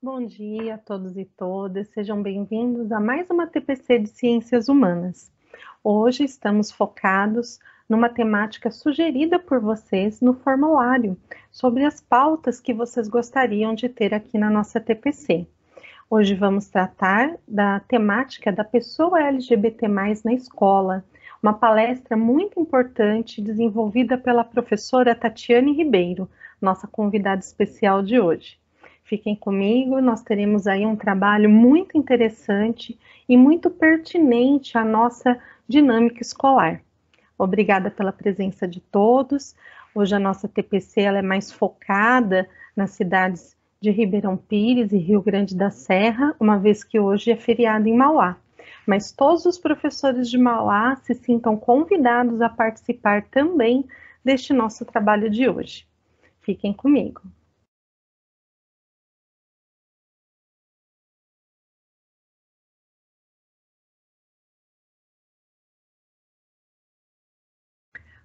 Bom dia a todos e todas, sejam bem-vindos a mais uma TPC de Ciências Humanas. Hoje estamos focados numa temática sugerida por vocês no formulário, sobre as pautas que vocês gostariam de ter aqui na nossa TPC. Hoje vamos tratar da temática da pessoa LGBT+ na escola, uma palestra muito importante desenvolvida pela professora Tatiane Ribeiro, nossa convidada especial de hoje. Fiquem comigo, nós teremos aí um trabalho muito interessante e muito pertinente à nossa dinâmica escolar. Obrigada pela presença de todos. Hoje a nossa TPC ela é mais focada nas cidades de Ribeirão Pires e Rio Grande da Serra, uma vez que hoje é feriado em Mauá. Mas todos os professores de Mauá se sintam convidados a participar também deste nosso trabalho de hoje. Fiquem comigo.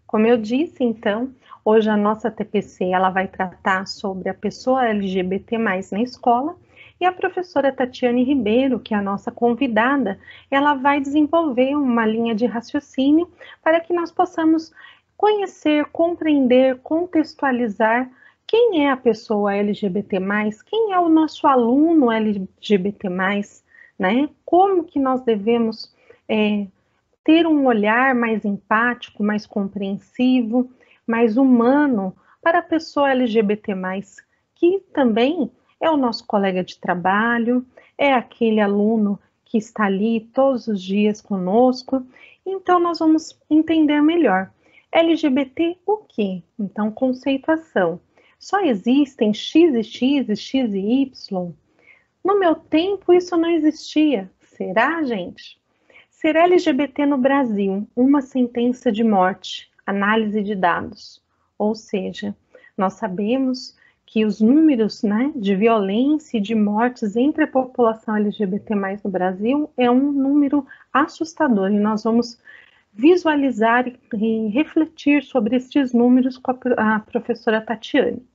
Como eu disse, então, hoje a nossa TPC ela vai tratar sobre a pessoa LGBT+ na escola, e a professora Tatiane Ribeiro, que é a nossa convidada, ela vai desenvolver uma linha de raciocínio para que nós possamos conhecer, compreender, contextualizar quem é a pessoa LGBT+, quem é o nosso aluno LGBT+, né? Como que nós devemos ter um olhar mais empático, mais compreensivo, mais humano para a pessoa LGBT+, que também é o nosso colega de trabalho, é aquele aluno que está ali todos os dias conosco. Então, nós vamos entender melhor. LGBT o quê? Então, conceituação. Só existem X e X e X e Y? No meu tempo, isso não existia. Será, gente? Ser LGBT no Brasil, uma sentença de morte, análise de dados. Ou seja, nós sabemos que os números, né, de violência e de mortes entre a população LGBT+ no Brasil é um número assustador, e nós vamos visualizar e refletir sobre estes números com a professora Tatiane.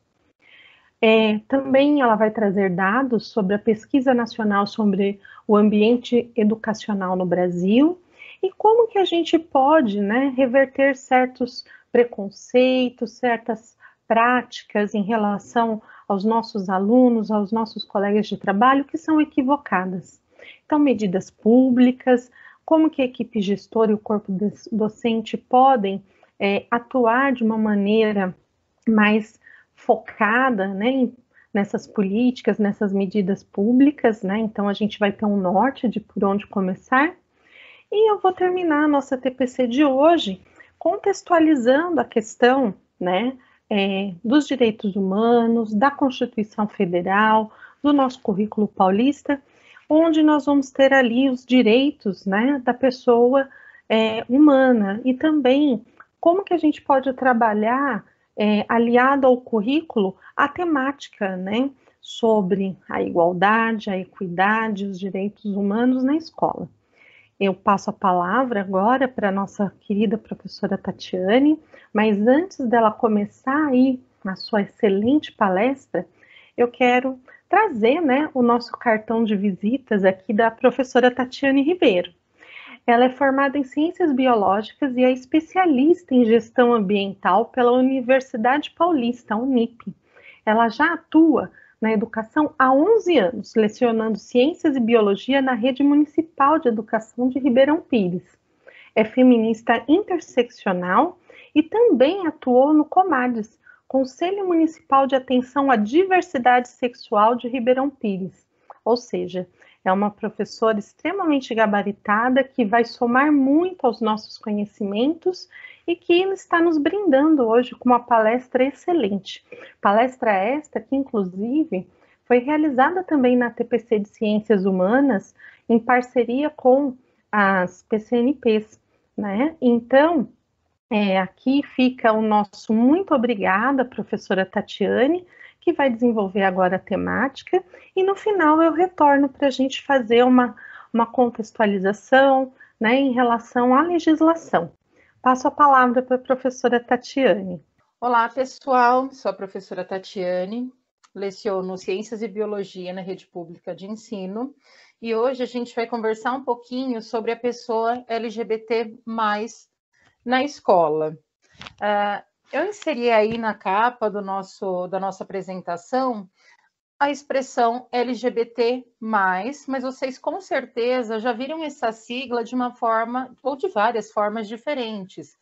Também ela vai trazer dados sobre a pesquisa nacional sobre o ambiente educacional no Brasil e como que a gente pode, né, reverter certos preconceitos, certas práticas em relação aos nossos alunos, aos nossos colegas de trabalho que são equivocadas. Então, medidas públicas, como que a equipe gestora e o corpo docente podem atuar de uma maneira mais focada, né, nessas políticas, nessas medidas públicas, né? Então a gente vai ter um norte de por onde começar. E eu vou terminar a nossa TPC de hoje contextualizando a questão, né, dos direitos humanos, da Constituição Federal, do nosso currículo paulista, onde nós vamos ter ali os direitos, né, da pessoa humana, e também como que a gente pode trabalhar aliado ao currículo a temática, né, sobre a igualdade, a equidade, os direitos humanos na escola. Eu passo a palavra agora para a nossa querida professora Tatiane, mas antes dela começar aí a sua excelente palestra, eu quero trazer, né, o nosso cartão de visitas aqui da professora Tatiane Ribeiro. Ela é formada em Ciências Biológicas e é especialista em Gestão Ambiental pela Universidade Paulista, Unip. Ela já atua na educação há 11 anos, lecionando Ciências e Biologia na Rede Municipal de Educação de Ribeirão Pires. É feminista interseccional e também atuou no COMADES, Conselho Municipal de Atenção à Diversidade Sexual de Ribeirão Pires. Ou seja, é uma professora extremamente gabaritada que vai somar muito aos nossos conhecimentos e que está nos brindando hoje com uma palestra excelente. Palestra esta que, inclusive, foi realizada também na TPC de Ciências Humanas em parceria com as PCNPs, né? Então, aqui fica o nosso muito obrigada, professora Tatiane, que vai desenvolver agora a temática, e no final eu retorno para a gente fazer uma contextualização, né, em relação à legislação. Passo a palavra para a professora Tatiane. Olá, pessoal, sou a professora Tatiane. leciono Ciências e Biologia na rede pública de ensino, e hoje a gente vai conversar um pouquinho sobre a pessoa LGBT+, na escola. Eu inseri aí na capa da nossa apresentação a expressão LGBT+, mas vocês com certeza já viram essa sigla de uma forma, ou de várias formas diferentes.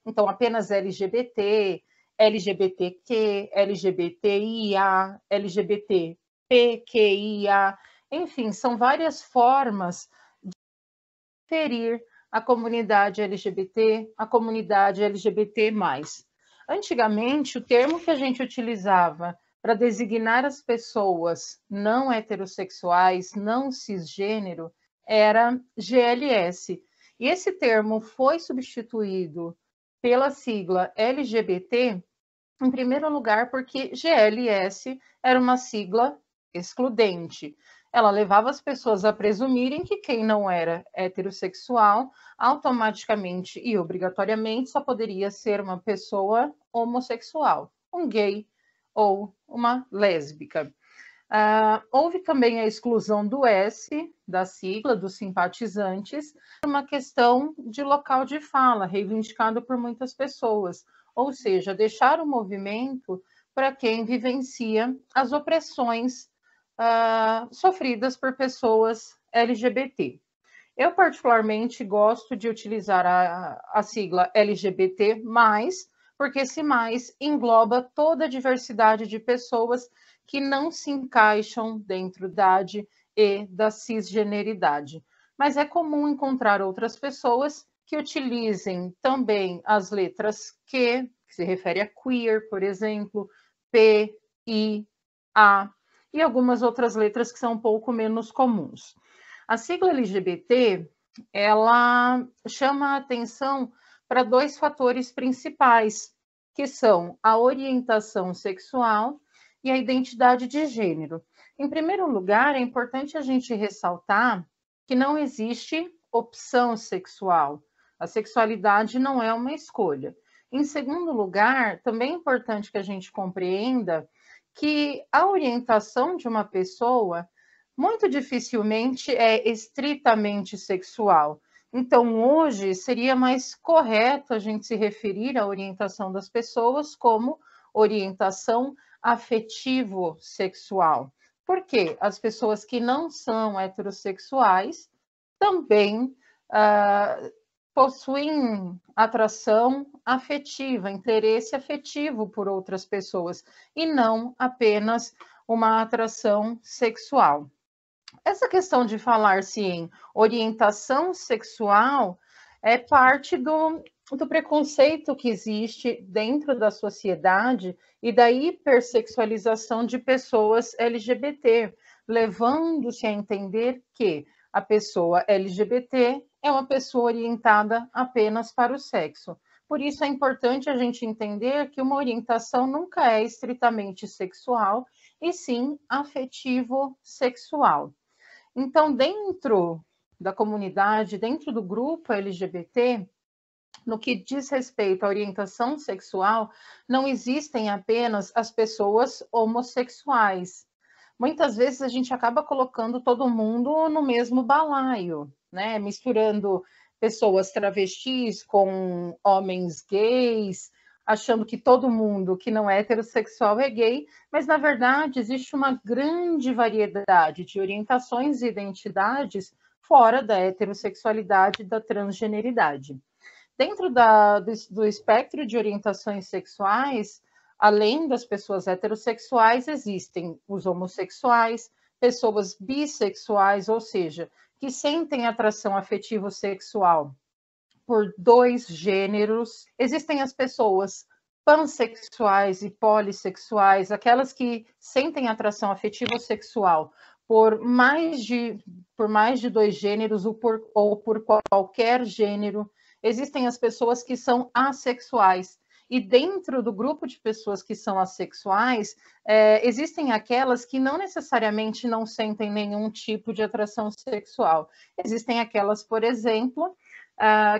Então, apenas LGBT, LGBTQ, LGBTIA, LGBTPQIA, enfim, são várias formas de referir a comunidade LGBT, a comunidade LGBT+. Antigamente, o termo que a gente utilizava para designar as pessoas não heterossexuais, não cisgênero, era GLS. E esse termo foi substituído pela sigla LGBT, em primeiro lugar, porque GLS era uma sigla excludente. Ela levava as pessoas a presumirem que quem não era heterossexual automaticamente e obrigatoriamente só poderia ser uma pessoa homossexual, um gay ou uma lésbica. Houve também a exclusão do S, da sigla, dos simpatizantes, por uma questão de local de fala, reivindicado por muitas pessoas, ou seja, deixar o movimento para quem vivencia as opressões sofridas por pessoas LGBT. Eu, particularmente, gosto de utilizar a sigla LGBT+, porque esse mais engloba toda a diversidade de pessoas que não se encaixam dentro da idade e da cisgeneridade. Mas é comum encontrar outras pessoas que utilizem também as letras Q, que se refere a queer, por exemplo, P, I, A, e algumas outras letras que são um pouco menos comuns. A sigla LGBT, ela chama a atenção para dois fatores principais, que são a orientação sexual e a identidade de gênero. Em primeiro lugar, é importante a gente ressaltar que não existe opção sexual. A sexualidade não é uma escolha. Em segundo lugar, também é importante que a gente compreenda que a orientação de uma pessoa muito dificilmente é estritamente sexual. Então, hoje seria mais correto a gente se referir à orientação das pessoas como orientação afetivo-sexual. Porque as pessoas que não são heterossexuais também possuem atração afetiva, interesse afetivo por outras pessoas, e não apenas uma atração sexual. Essa questão de falar-se em orientação sexual é parte do preconceito que existe dentro da sociedade e da hipersexualização de pessoas LGBT, levando-se a entender que a pessoa LGBT é uma pessoa orientada apenas para o sexo. Por isso é importante a gente entender que uma orientação nunca é estritamente sexual, e sim afetivo-sexual. Então, dentro da comunidade, dentro do grupo LGBT, no que diz respeito à orientação sexual, não existem apenas as pessoas homossexuais. Muitas vezes a gente acaba colocando todo mundo no mesmo balaio, né? Misturando pessoas travestis com homens gays, achando que todo mundo que não é heterossexual é gay, mas na verdade existe uma grande variedade de orientações e identidades fora da heterossexualidade e da transgeneridade. Dentro do espectro de orientações sexuais, além das pessoas heterossexuais, existem os homossexuais, pessoas bissexuais, ou seja, que sentem atração afetivo-sexual por dois gêneros. Existem as pessoas pansexuais e polissexuais, aquelas que sentem atração afetivo-sexual por mais de dois gêneros ou por qualquer gênero. Existem as pessoas que são assexuais. E dentro do grupo de pessoas que são assexuais, existem aquelas que não necessariamente não sentem nenhum tipo de atração sexual. Existem aquelas, por exemplo,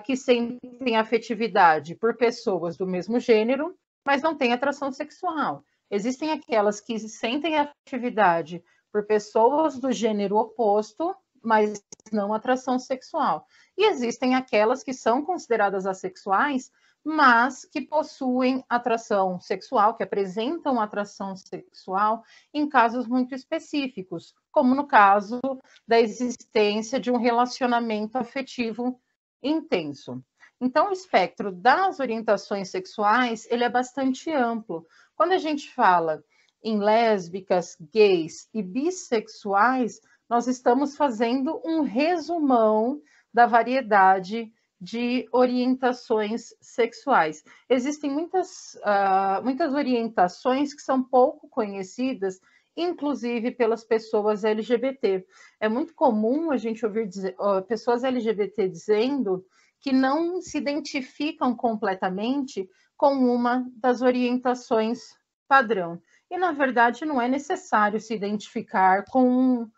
que sentem afetividade por pessoas do mesmo gênero, mas não têm atração sexual. Existem aquelas que sentem afetividade por pessoas do gênero oposto, mas não atração sexual. E existem aquelas que são consideradas assexuais, mas que possuem atração sexual, que apresentam atração sexual em casos muito específicos, como no caso da existência de um relacionamento afetivo intenso. Então, o espectro das orientações sexuais, ele é bastante amplo. Quando a gente fala em lésbicas, gays e bissexuais, nós estamos fazendo um resumão da variedade de orientações sexuais. Existem muitas orientações que são pouco conhecidas, inclusive pelas pessoas LGBT. É muito comum a gente ouvir pessoas LGBT dizendo que não se identificam completamente com uma das orientações padrão. E, na verdade, não é necessário se identificar com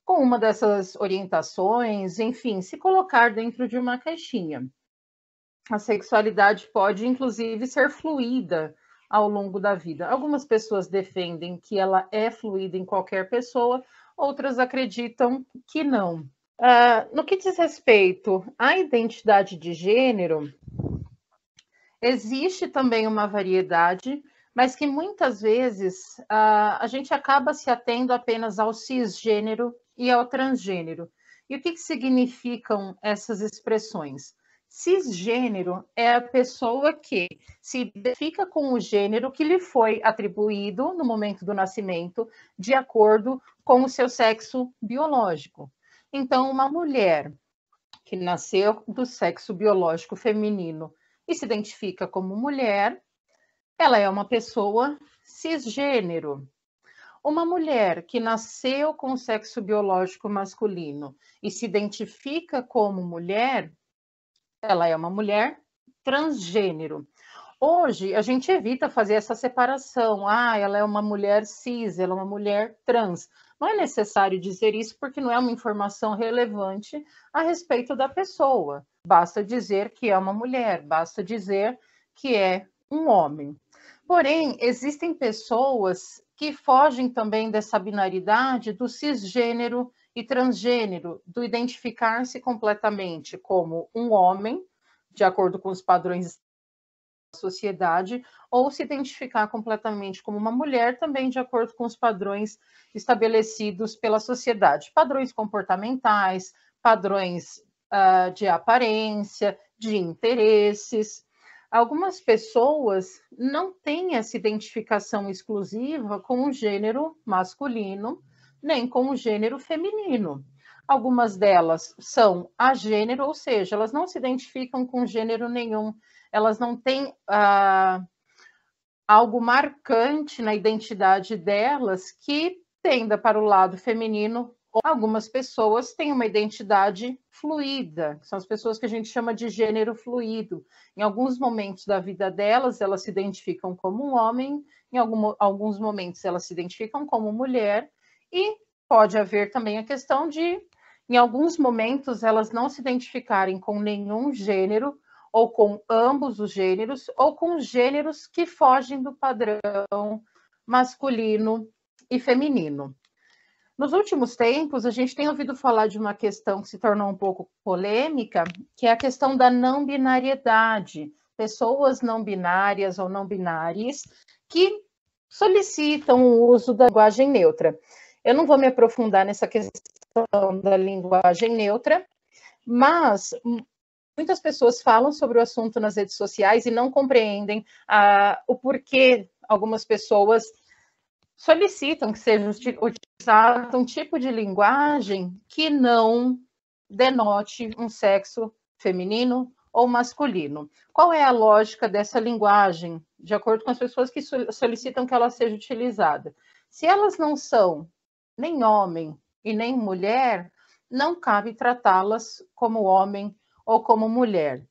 uma dessas orientações, enfim, se colocar dentro de uma caixinha. A sexualidade pode, inclusive, ser fluida ao longo da vida. Algumas pessoas defendem que ela é fluida em qualquer pessoa, outras acreditam que não. No que diz respeito à identidade de gênero, existe também uma variedade, mas que muitas vezes a gente acaba se atendo apenas ao cisgênero e ao transgênero. E o que significam essas expressões? Cisgênero é a pessoa que se identifica com o gênero que lhe foi atribuído no momento do nascimento, de acordo com o seu sexo biológico. Então, uma mulher que nasceu do sexo biológico feminino e se identifica como mulher, ela é uma pessoa cisgênero. Uma mulher que nasceu com o sexo biológico masculino e se identifica como mulher, ela é uma mulher transgênero. Hoje, a gente evita fazer essa separação. Ela é uma mulher cis, ela é uma mulher trans. Não é necessário dizer isso porque não é uma informação relevante a respeito da pessoa. Basta dizer que é uma mulher, basta dizer que é um homem. Porém, existem pessoas que fogem também dessa binaridade do cisgênero e transgênero, do identificar-se completamente como um homem, de acordo com os padrões sociedade, ou se identificar completamente como uma mulher, também de acordo com os padrões estabelecidos pela sociedade. Padrões comportamentais, padrões de aparência, de interesses. Algumas pessoas não têm essa identificação exclusiva com o gênero masculino, nem com o gênero feminino. Algumas delas são agênero, ou seja, elas não se identificam com gênero nenhum, elas não têm algo marcante na identidade delas que tenda para o lado feminino. Algumas pessoas têm uma identidade fluida, são as pessoas que a gente chama de gênero fluido. Em alguns momentos da vida delas, elas se identificam como um homem, em alguns momentos elas se identificam como mulher, e pode haver também a questão de, em alguns momentos, elas não se identificarem com nenhum gênero, ou com ambos os gêneros, ou com gêneros que fogem do padrão masculino e feminino. Nos últimos tempos, a gente tem ouvido falar de uma questão que se tornou um pouco polêmica, que é a questão da não binariedade. Pessoas não binárias ou não binárias que solicitam o uso da linguagem neutra. Eu não vou me aprofundar nessa questão da linguagem neutra, mas muitas pessoas falam sobre o assunto nas redes sociais e não compreendem o porquê algumas pessoas solicitam que seja utilizado um tipo de linguagem que não denote um sexo feminino ou masculino. Qual é a lógica dessa linguagem, de acordo com as pessoas que solicitam que ela seja utilizada? Se elas não são nem homem e nem mulher, não cabe tratá-las como homem ou como mulher.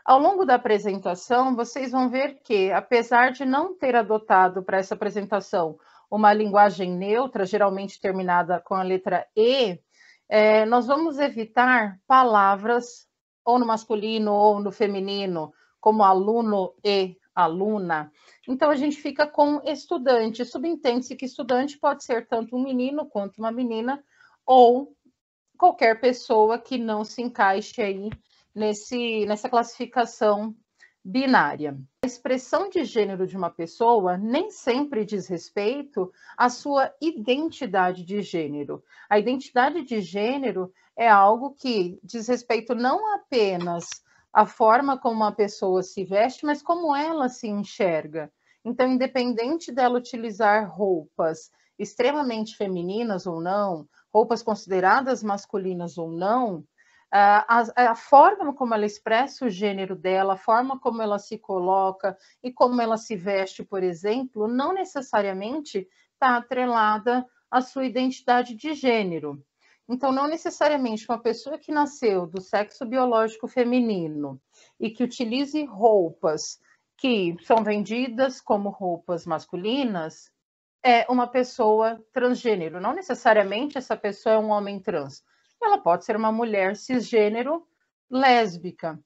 Ao longo da apresentação, vocês vão ver que, apesar de não ter adotado para essa apresentação uma linguagem neutra, geralmente terminada com a letra E, nós vamos evitar palavras ou no masculino ou no feminino, como aluno e aluna. Então, a gente fica com estudante. Subentende-se que estudante pode ser tanto um menino quanto uma menina, ou qualquer pessoa que não se encaixe aí nessa classificação binária. A expressão de gênero de uma pessoa nem sempre diz respeito à sua identidade de gênero. A identidade de gênero é algo que diz respeito não apenas à forma como uma pessoa se veste, mas como ela se enxerga. Então, independente dela utilizar roupas extremamente femininas ou não, roupas consideradas masculinas ou não, a forma como ela expressa o gênero dela, a forma como ela se coloca e como ela se veste, por exemplo, não necessariamente está atrelada à sua identidade de gênero. Então, não necessariamente uma pessoa que nasceu do sexo biológico feminino e que utilize roupas que são vendidas como roupas masculinas é uma pessoa transgênero. Não necessariamente essa pessoa é um homem trans. Ela pode ser uma mulher cisgênero lésbica.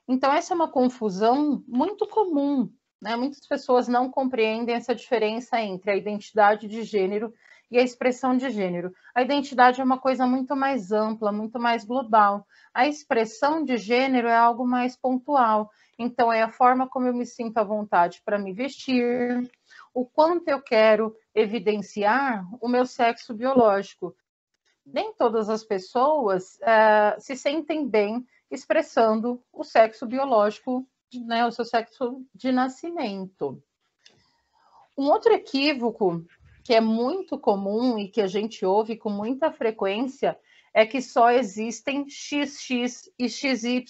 Então, essa é uma confusão muito comum, né? Muitas pessoas não compreendem essa diferença entre a identidade de gênero e a expressão de gênero. A identidade é uma coisa muito mais ampla, muito mais global. A expressão de gênero é algo mais pontual. Então, é a forma como eu me sinto à vontade para me vestir, o quanto eu quero evidenciar o meu sexo biológico. Nem todas as pessoas se sentem bem expressando o sexo biológico, né, o seu sexo de nascimento. Um outro equívoco que é muito comum e que a gente ouve com muita frequência é que só existem XX e XY.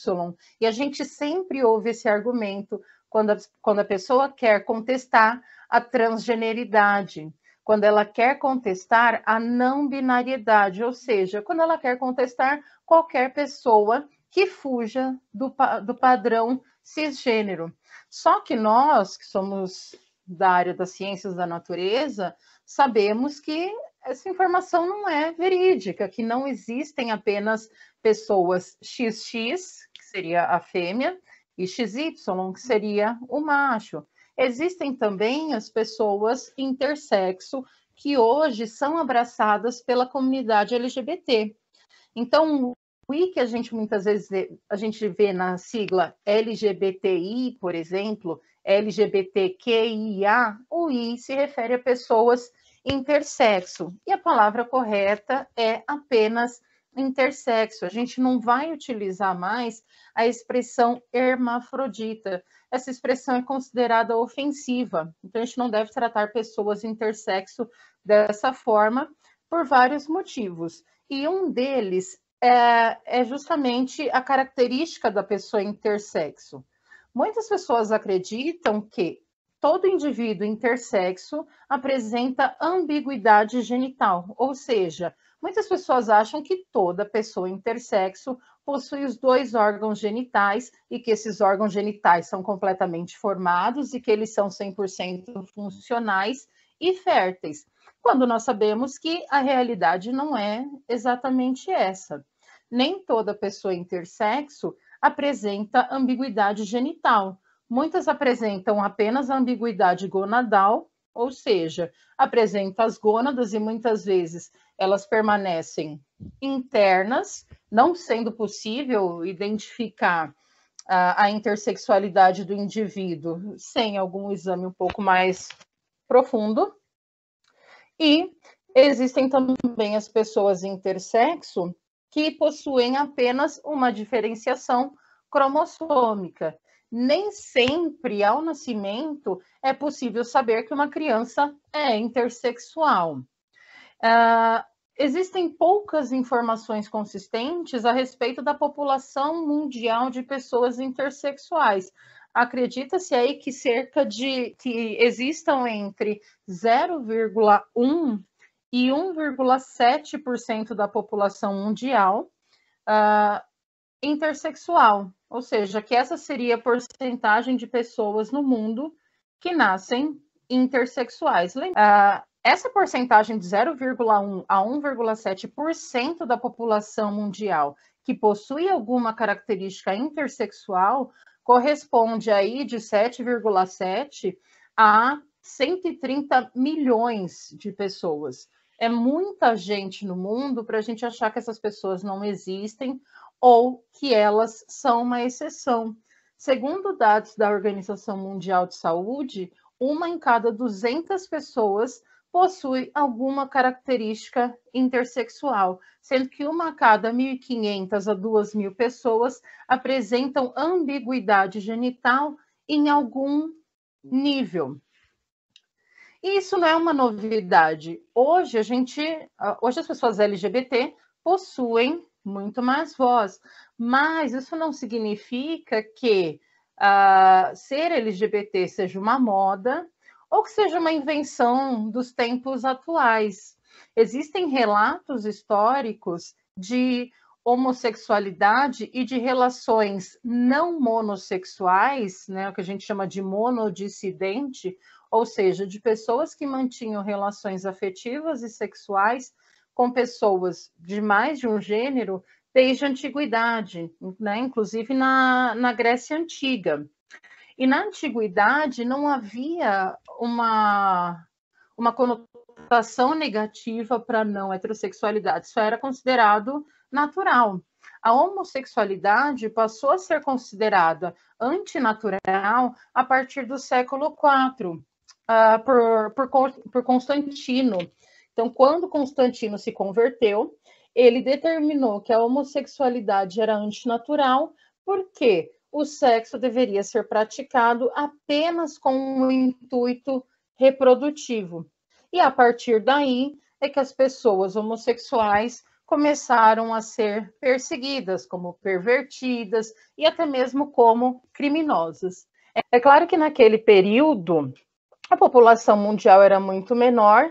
E a gente sempre ouve esse argumento quando a pessoa quer contestar a transgeneridade, quando ela quer contestar a não binariedade, ou seja, quando ela quer contestar qualquer pessoa que fuja do padrão cisgênero. Só que nós, que somos da área das ciências da natureza, sabemos que essa informação não é verídica, que não existem apenas pessoas XX, que seria a fêmea, e XY, que seria o macho. Existem também as pessoas intersexo, que hoje são abraçadas pela comunidade LGBT. Então, o I que a gente muitas vezes vê na sigla LGBTI, por exemplo, LGBTQIA, o I se refere a pessoas intersexo. E a palavra correta é apenas intersexo. A gente não vai utilizar mais a expressão hermafrodita. Essa expressão é considerada ofensiva. Então, a gente não deve tratar pessoas intersexo dessa forma por vários motivos. E um deles é justamente a característica da pessoa intersexo. Muitas pessoas acreditam que todo indivíduo intersexo apresenta ambiguidade genital, ou seja, muitas pessoas acham que toda pessoa intersexo possui os dois órgãos genitais e que esses órgãos genitais são completamente formados e que eles são 100% funcionais e férteis, quando nós sabemos que a realidade não é exatamente essa. Nem toda pessoa intersexo apresenta ambiguidade genital. Muitas apresentam apenas a ambiguidade gonadal, ou seja, apresenta as gônadas e muitas vezes elas permanecem internas, não sendo possível identificar a intersexualidade do indivíduo sem algum exame um pouco mais profundo. E existem também as pessoas intersexo que possuem apenas uma diferenciação cromossômica. Nem sempre, ao nascimento, é possível saber que uma criança é intersexual. Existem poucas informações consistentes a respeito da população mundial de pessoas intersexuais. Acredita-se aí que que existam entre 0,1 e 1,7% da população mundial intersexual, ou seja, que essa seria a porcentagem de pessoas no mundo que nascem intersexuais. Essa porcentagem de 0,1 a 1,7% da população mundial que possui alguma característica intersexual corresponde aí de 7,7 a 130 milhões de pessoas. É muita gente no mundo para a gente achar que essas pessoas não existem ou que elas são uma exceção. Segundo dados da Organização Mundial de Saúde, 1 em cada 200 pessoas possui alguma característica intersexual, sendo que 1 a cada 1.500 a 2.000 pessoas apresentam ambiguidade genital em algum nível. E isso não é uma novidade. Hoje as pessoas LGBT possuem muito mais voz, mas isso não significa que ser LGBT seja uma moda ou que seja uma invenção dos tempos atuais. Existem relatos históricos de homossexualidade e de relações não monossexuais, né, o que a gente chama de monodissidente, ou seja, de pessoas que mantinham relações afetivas e sexuais com pessoas de mais de um gênero desde a antiguidade, né? Inclusive na Grécia Antiga. E na antiguidade não havia uma conotação negativa para a não heterossexualidade, isso era considerado natural. A homossexualidade passou a ser considerada antinatural a partir do século IV, por Constantino. Então, quando Constantino se converteu, ele determinou que a homossexualidade era antinatural, porque o sexo deveria ser praticado apenas com o intuito reprodutivo. E a partir daí é que as pessoas homossexuais começaram a ser perseguidas, como pervertidas e até mesmo como criminosas. É claro que naquele período a população mundial era muito menor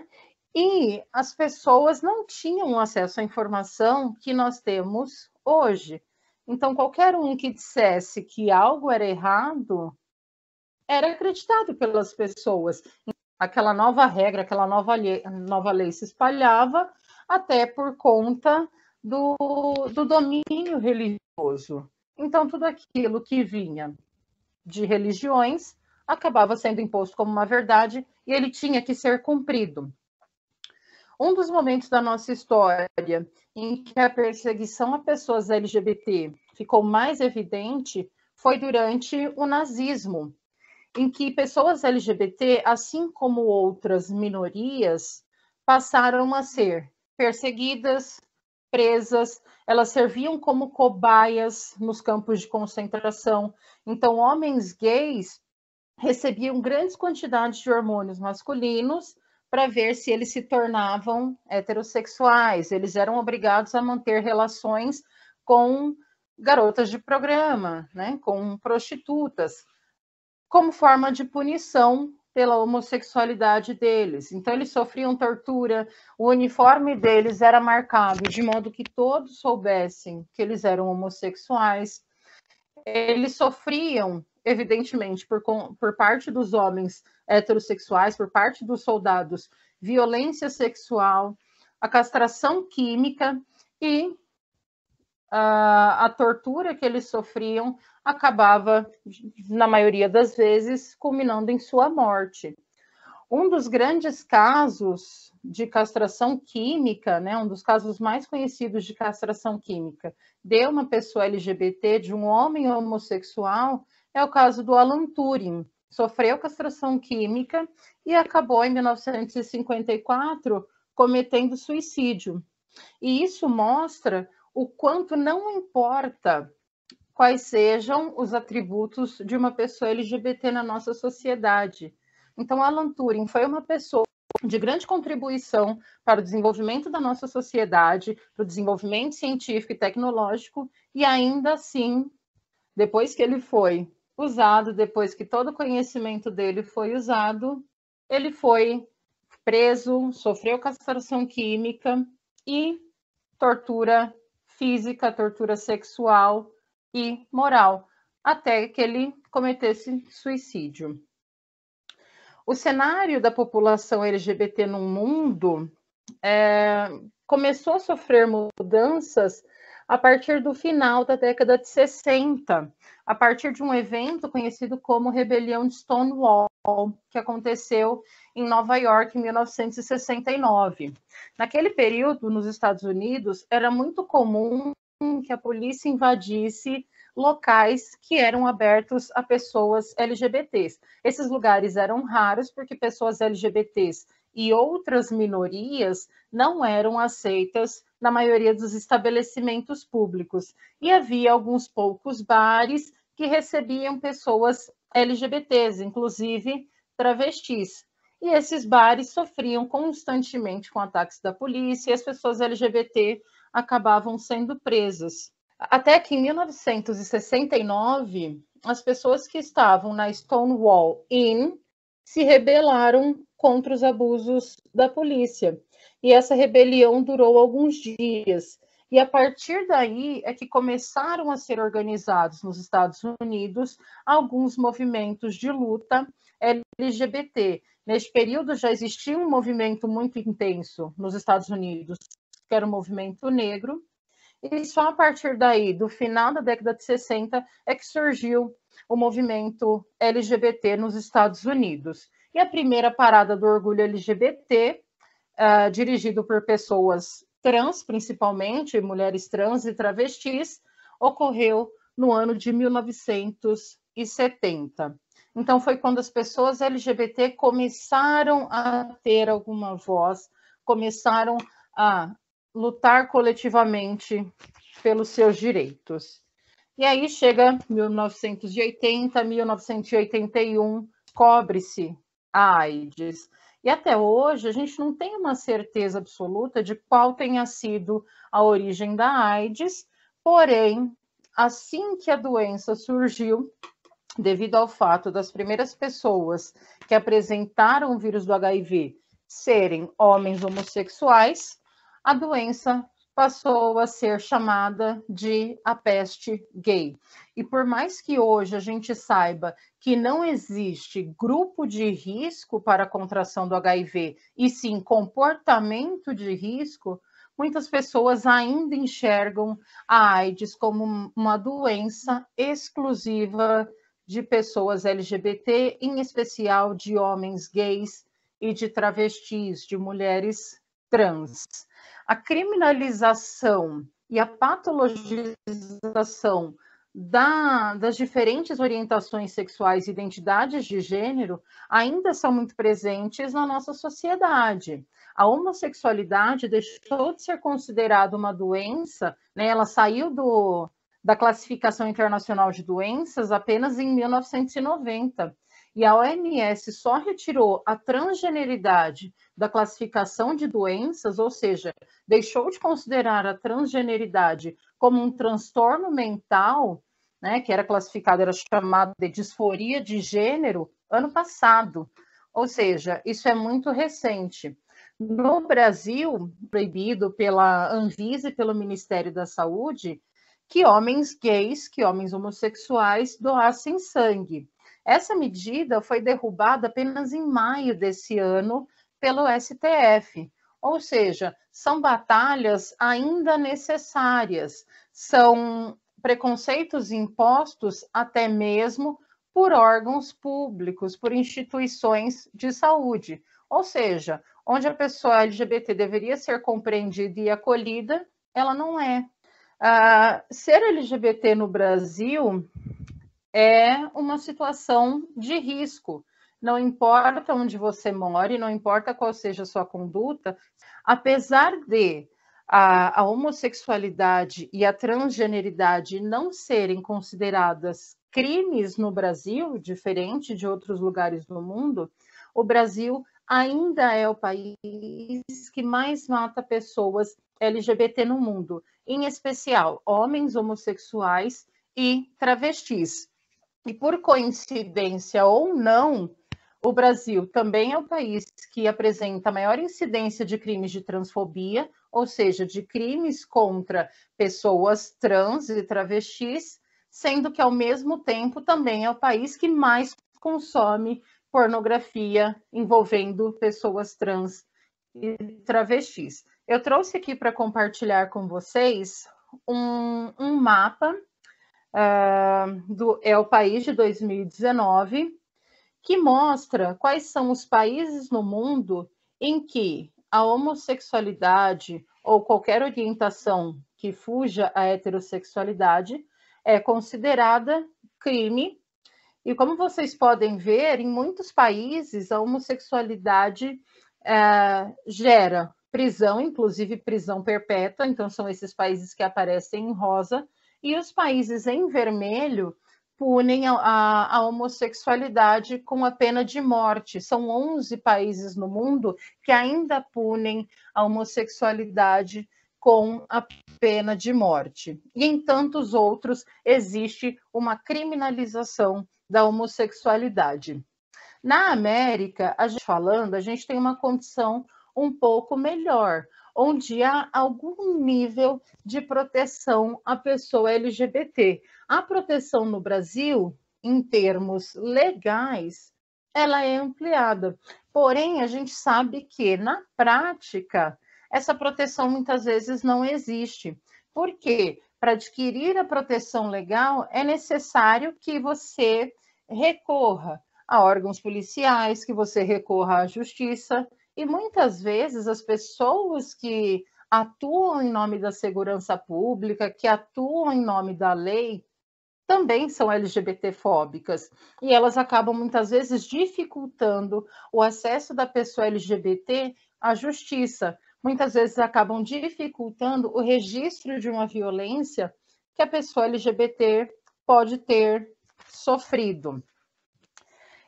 e as pessoas não tinham acesso à informação que nós temos hoje. Então, qualquer um que dissesse que algo era errado era acreditado pelas pessoas. Aquela nova regra, aquela nova lei se espalhava até por conta do domínio religioso. Então, tudo aquilo que vinha de religiões acabava sendo imposto como uma verdade e ele tinha que ser cumprido. Um dos momentos da nossa história em que a perseguição a pessoas LGBT ficou mais evidente foi durante o nazismo, em que pessoas LGBT, assim como outras minorias, passaram a ser perseguidas, presas, elas serviam como cobaias nos campos de concentração. Então, homens gays recebiam grandes quantidades de hormônios masculinos para ver se eles se tornavam heterossexuais. Eles eram obrigados a manter relações com garotas de programa, né, com prostitutas, como forma de punição pela homossexualidade deles. Então, eles sofriam tortura, o uniforme deles era marcado de modo que todos soubessem que eles eram homossexuais. Eles sofriam, evidentemente, por parte dos homens heterossexuais, por parte dos soldados, violência sexual, a castração química e a tortura que eles sofriam acabava, na maioria das vezes, culminando em sua morte. Um dos grandes casos de castração química, né, um dos casos mais conhecidos de castração química de uma pessoa LGBT, de um homem homossexual, é o caso do Alan Turing. Sofreu castração química e acabou, em 1954, cometendo suicídio. E isso mostra o quanto não importa quais sejam os atributos de uma pessoa LGBT na nossa sociedade. Então, Alan Turing foi uma pessoa de grande contribuição para o desenvolvimento da nossa sociedade, para o desenvolvimento científico e tecnológico, e ainda assim, depois que ele foi usado, depois que todo o conhecimento dele foi usado, ele foi preso, sofreu castração química e tortura física, tortura sexual e moral, até que ele cometesse suicídio. O cenário da população LGBT no mundo começou a sofrer mudanças a partir do final da década de 60, a partir de um evento conhecido como Rebelião de Stonewall, que aconteceu em Nova York em 1969. Naquele período, nos Estados Unidos, era muito comum que a polícia invadisse locais que eram abertos a pessoas LGBTs. Esses lugares eram raros porque pessoas LGBTs e outras minorias não eram aceitas na maioria dos estabelecimentos públicos. E havia alguns poucos bares que recebiam pessoas LGBTs, inclusive travestis. E esses bares sofriam constantemente com ataques da polícia e as pessoas LGBT acabavam sendo presas. Até que em 1969, as pessoas que estavam na Stonewall Inn se rebelaram contra os abusos da polícia. E essa rebelião durou alguns dias. E a partir daí é que começaram a ser organizados nos Estados Unidos alguns movimentos de luta LGBT. Neste período já existia um movimento muito intenso nos Estados Unidos, que era o movimento negro, e só a partir daí, do final da década de 60, é que surgiu o movimento LGBT nos Estados Unidos. E a primeira parada do orgulho LGBT, dirigido por pessoas trans, principalmente, mulheres trans e travestis, ocorreu no ano de 1970. Então, foi quando as pessoas LGBT começaram a ter alguma voz, começaram a lutar coletivamente pelos seus direitos. E aí chega 1980, 1981, cobre-se a AIDS. E até hoje a gente não tem uma certeza absoluta de qual tenha sido a origem da AIDS, porém, assim que a doença surgiu, devido ao fato das primeiras pessoas que apresentaram o vírus do HIV serem homens homossexuais, a doença passou a ser chamada de a peste gay. E por mais que hoje a gente saiba que não existe grupo de risco para a contração do HIV, e sim comportamento de risco, muitas pessoas ainda enxergam a AIDS como uma doença exclusiva de pessoas LGBT, em especial de homens gays e de travestis, de mulheres trans. A criminalização e a patologização das diferentes orientações sexuais e identidades de gênero ainda são muito presentes na nossa sociedade. A homossexualidade deixou de ser considerada uma doença, né? Ela saiu da Classificação Internacional de Doenças apenas em 1990. E a OMS só retirou a transgeneridade da classificação de doenças, ou seja, deixou de considerar a transgeneridade como um transtorno mental, né, que era classificado, era chamado de disforia de gênero, ano passado. Ou seja, isso é muito recente. No Brasil, proibido pela Anvisa e pelo Ministério da Saúde, que homens gays, que homens homossexuais doassem sangue. Essa medida foi derrubada apenas em maio desse ano pelo STF. Ou seja, são batalhas ainda necessárias, são preconceitos impostos até mesmo por órgãos públicos, por instituições de saúde. Ou seja, onde a pessoa LGBT deveria ser compreendida e acolhida, ela não é. Ser LGBT no Brasil é uma situação de risco. Não importa onde você more, não importa qual seja a sua conduta, apesar de a homossexualidade e a transgeneridade não serem consideradas crimes no Brasil, diferente de outros lugares do mundo, o Brasil ainda é o país que mais mata pessoas LGBT no mundo, em especial homens homossexuais e travestis. E por coincidência ou não, o Brasil também é o país que apresenta a maior incidência de crimes de transfobia, ou seja, de crimes contra pessoas trans e travestis, sendo que, ao mesmo tempo, também é o país que mais consome pornografia envolvendo pessoas trans e travestis. Eu trouxe aqui para compartilhar com vocês um mapa é o País de 2019, que mostra quais são os países no mundo em que a homossexualidade ou qualquer orientação que fuja à heterossexualidade é considerada crime. E como vocês podem ver, em muitos países a homossexualidade gera prisão, inclusive prisão perpétua, então são esses países que aparecem em rosa, e os países em vermelho punem a homossexualidade com a pena de morte. São 11 países no mundo que ainda punem a homossexualidade com a pena de morte. E em tantos outros existe uma criminalização da homossexualidade. Na América, a gente tem uma condição um pouco melhor, onde há algum nível de proteção à pessoa LGBT. A proteção no Brasil, em termos legais, ela é ampliada. Porém, a gente sabe que, na prática, essa proteção muitas vezes não existe. Por quê? Para adquirir a proteção legal, é necessário que você recorra a órgãos policiais, que você recorra à justiça, e muitas vezes as pessoas que atuam em nome da segurança pública, que atuam em nome da lei, também são LGBTfóbicas, e elas acabam muitas vezes dificultando o acesso da pessoa LGBT à justiça. Muitas vezes acabam dificultando o registro de uma violência que a pessoa LGBT pode ter sofrido.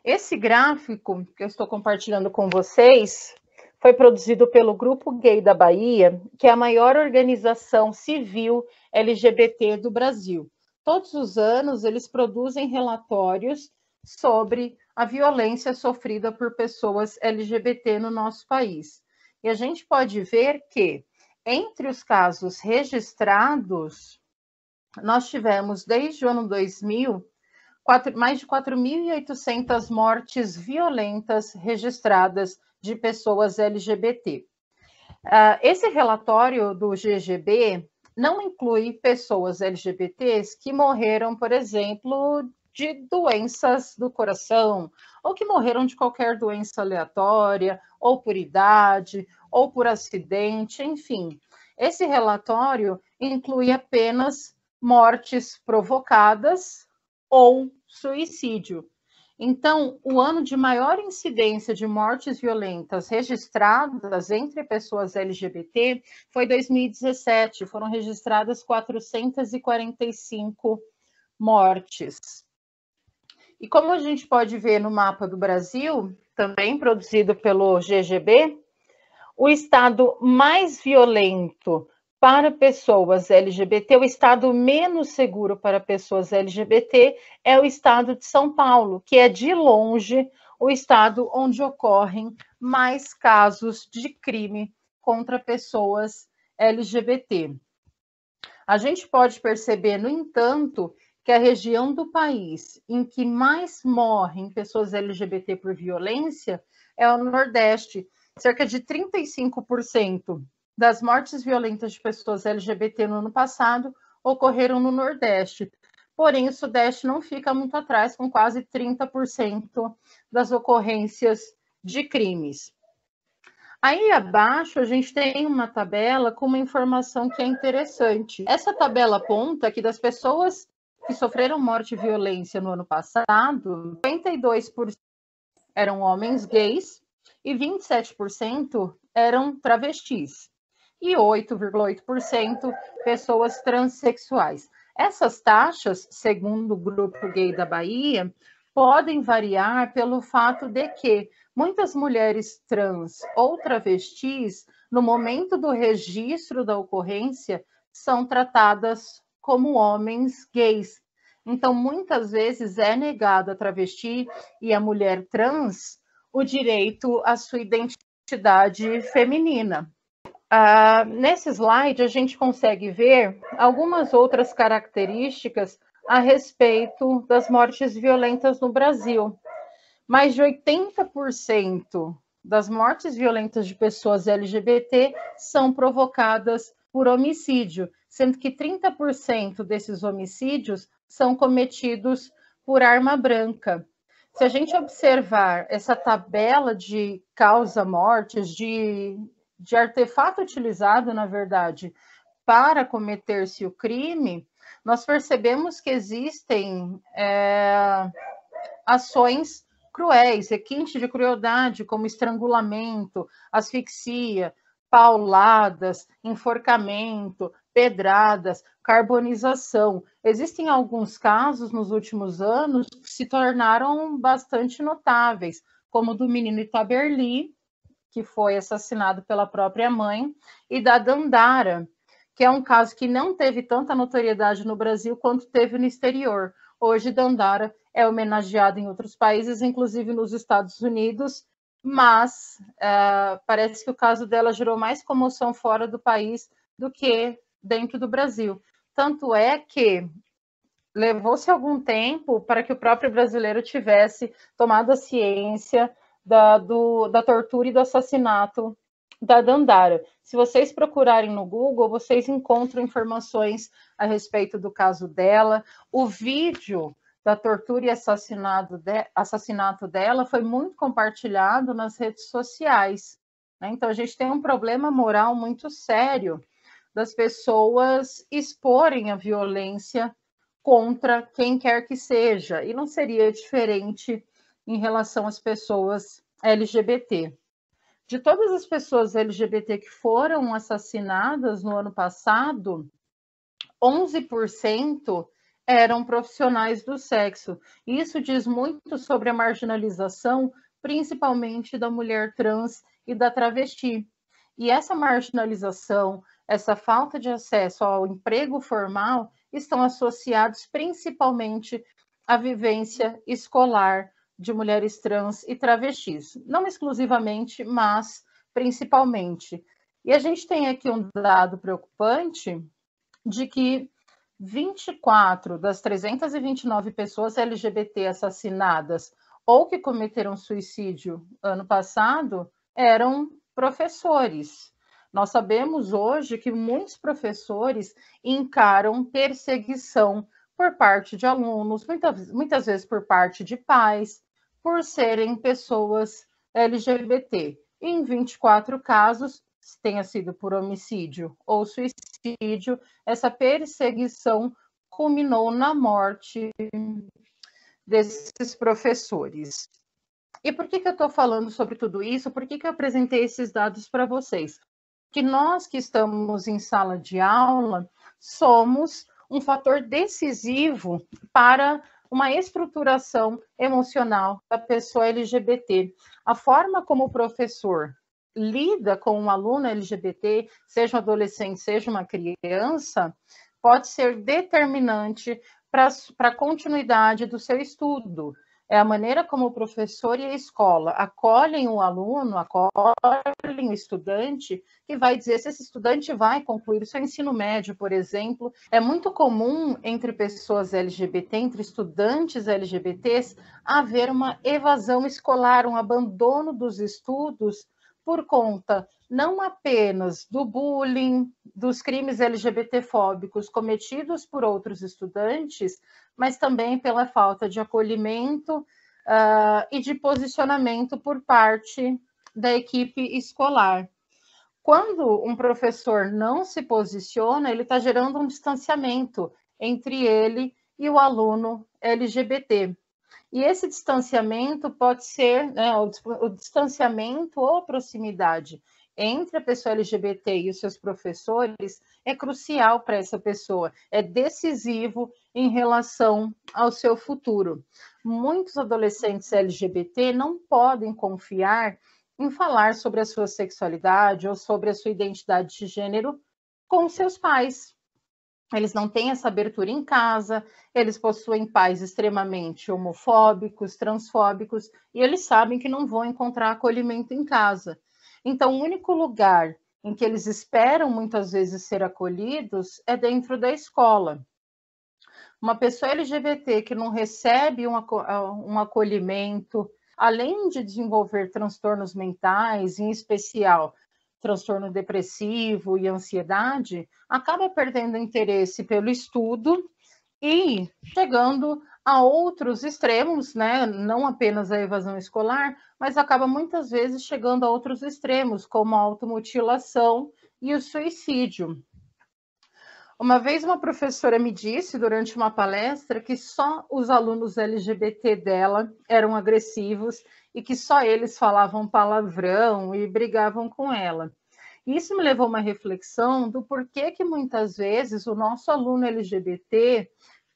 Esse gráfico que eu estou compartilhando com vocês foi produzido pelo Grupo Gay da Bahia, que é a maior organização civil LGBT do Brasil. Todos os anos eles produzem relatórios sobre a violência sofrida por pessoas LGBT no nosso país. E a gente pode ver que, entre os casos registrados, nós tivemos, desde o ano 2000, mais de 4.800 mortes violentas registradas de pessoas LGBT. Esse relatório do GGB não inclui pessoas LGBTs que morreram, por exemplo, de doenças do coração, ou que morreram de qualquer doença aleatória, ou por idade, ou por acidente, enfim. Esse relatório inclui apenas mortes provocadas ou suicídio. Então, o ano de maior incidência de mortes violentas registradas entre pessoas LGBT foi 2017, foram registradas 445 mortes. E como a gente pode ver no mapa do Brasil, também produzido pelo GGB, o estado mais violento para pessoas LGBT, o estado menos seguro para pessoas LGBT é o estado de São Paulo, que é de longe o estado onde ocorrem mais casos de crime contra pessoas LGBT. A gente pode perceber, no entanto, que a região do país em que mais morrem pessoas LGBT por violência é o Nordeste. Cerca de 35% das mortes violentas de pessoas LGBT no ano passado ocorreram no Nordeste. Porém, o Sudeste não fica muito atrás, com quase 30% das ocorrências de crimes. Aí abaixo a gente tem uma tabela com uma informação que é interessante. Essa tabela aponta que das pessoas que sofreram morte e violência no ano passado, 52% eram homens gays e 27% eram travestis e 8,8% pessoas transexuais. Essas taxas, segundo o Grupo Gay da Bahia, podem variar pelo fato de que muitas mulheres trans ou travestis, no momento do registro da ocorrência, são tratadas como homens gays. Então, muitas vezes é negado a travesti e a mulher trans o direito à sua identidade feminina. Nesse slide, a gente consegue ver algumas outras características a respeito das mortes violentas no Brasil. Mais de 80% das mortes violentas de pessoas LGBT são provocadas por homicídio, sendo que 30% desses homicídios são cometidos por arma branca. Se a gente observar essa tabela de causa-mortes, de artefato utilizado, na verdade, para cometer-se o crime, nós percebemos que existem ações cruéis, requinte de crueldade, como estrangulamento, asfixia, pauladas, enforcamento, pedradas, carbonização. Existem alguns casos nos últimos anos que se tornaram bastante notáveis, como o do menino Itaberli, que foi assassinado pela própria mãe, e da Dandara, que é um caso que não teve tanta notoriedade no Brasil quanto teve no exterior. Hoje, Dandara é homenageada em outros países, inclusive nos Estados Unidos, mas parece que o caso dela gerou mais comoção fora do país do que dentro do Brasil. Tanto é que levou-se algum tempo para que o próprio brasileiro tivesse tomado a ciência da tortura e do assassinato da Dandara. Se vocês procurarem no Google, vocês encontram informações a respeito do caso dela. O vídeo da tortura e assassinato dela foi muito compartilhado nas redes sociais, né? Então, a gente tem um problema moral muito sério das pessoas exporem a violência contra quem quer que seja, e não seria diferente em relação às pessoas LGBT. De todas as pessoas LGBT que foram assassinadas no ano passado, 11% eram profissionais do sexo. Isso diz muito sobre a marginalização, principalmente da mulher trans e da travesti. E essa marginalização, essa falta de acesso ao emprego formal, estão associados principalmente à vivência escolar de mulheres trans e travestis. Não exclusivamente, mas principalmente. E a gente tem aqui um dado preocupante de que 24 das 329 pessoas LGBT assassinadas ou que cometeram suicídio ano passado eram professores. Nós sabemos hoje que muitos professores encaram perseguição por parte de alunos, muitas vezes por parte de pais, por serem pessoas LGBT. E em 24 casos, tenha sido por homicídio ou suicídio, essa perseguição culminou na morte desses professores. E por que eu estou falando sobre tudo isso? Por que eu apresentei esses dados para vocês? Que nós que estamos em sala de aula somos um fator decisivo para uma estruturação emocional da pessoa LGBT. A forma como o professor lida com um aluno LGBT, seja um adolescente, seja uma criança, pode ser determinante para a continuidade do seu estudo. É a maneira como o professor e a escola acolhem o aluno, acolhem o estudante, que vai dizer se esse estudante vai concluir o seu ensino médio, por exemplo. É muito comum entre pessoas LGBT, entre estudantes LGBTs, haver uma evasão escolar, um abandono dos estudos por conta não apenas do bullying, dos crimes LGBTfóbicos cometidos por outros estudantes, mas também pela falta de acolhimento e de posicionamento por parte da equipe escolar. Quando um professor não se posiciona, ele está gerando um distanciamento entre ele e o aluno LGBT. E esse distanciamento pode ser, né, o distanciamento ou proximidade entre a pessoa LGBT e os seus professores é crucial para essa pessoa, é decisivo em relação ao seu futuro. Muitos adolescentes LGBT não podem confiar em falar sobre a sua sexualidade ou sobre a sua identidade de gênero com seus pais. Eles não têm essa abertura em casa, eles possuem pais extremamente homofóbicos, transfóbicos, e eles sabem que não vão encontrar acolhimento em casa. Então, o único lugar em que eles esperam muitas vezes ser acolhidos é dentro da escola. Uma pessoa LGBT que não recebe um acolhimento, além de desenvolver transtornos mentais, em especial transtorno depressivo e ansiedade, acaba perdendo interesse pelo estudo e chegando a outros extremos, né? Não apenas a evasão escolar, mas acaba muitas vezes chegando a outros extremos, como a automutilação e o suicídio. Uma vez uma professora me disse, durante uma palestra, que só os alunos LGBT dela eram agressivos e que só eles falavam palavrão e brigavam com ela. Isso me levou a uma reflexão do porquê que muitas vezes o nosso aluno LGBT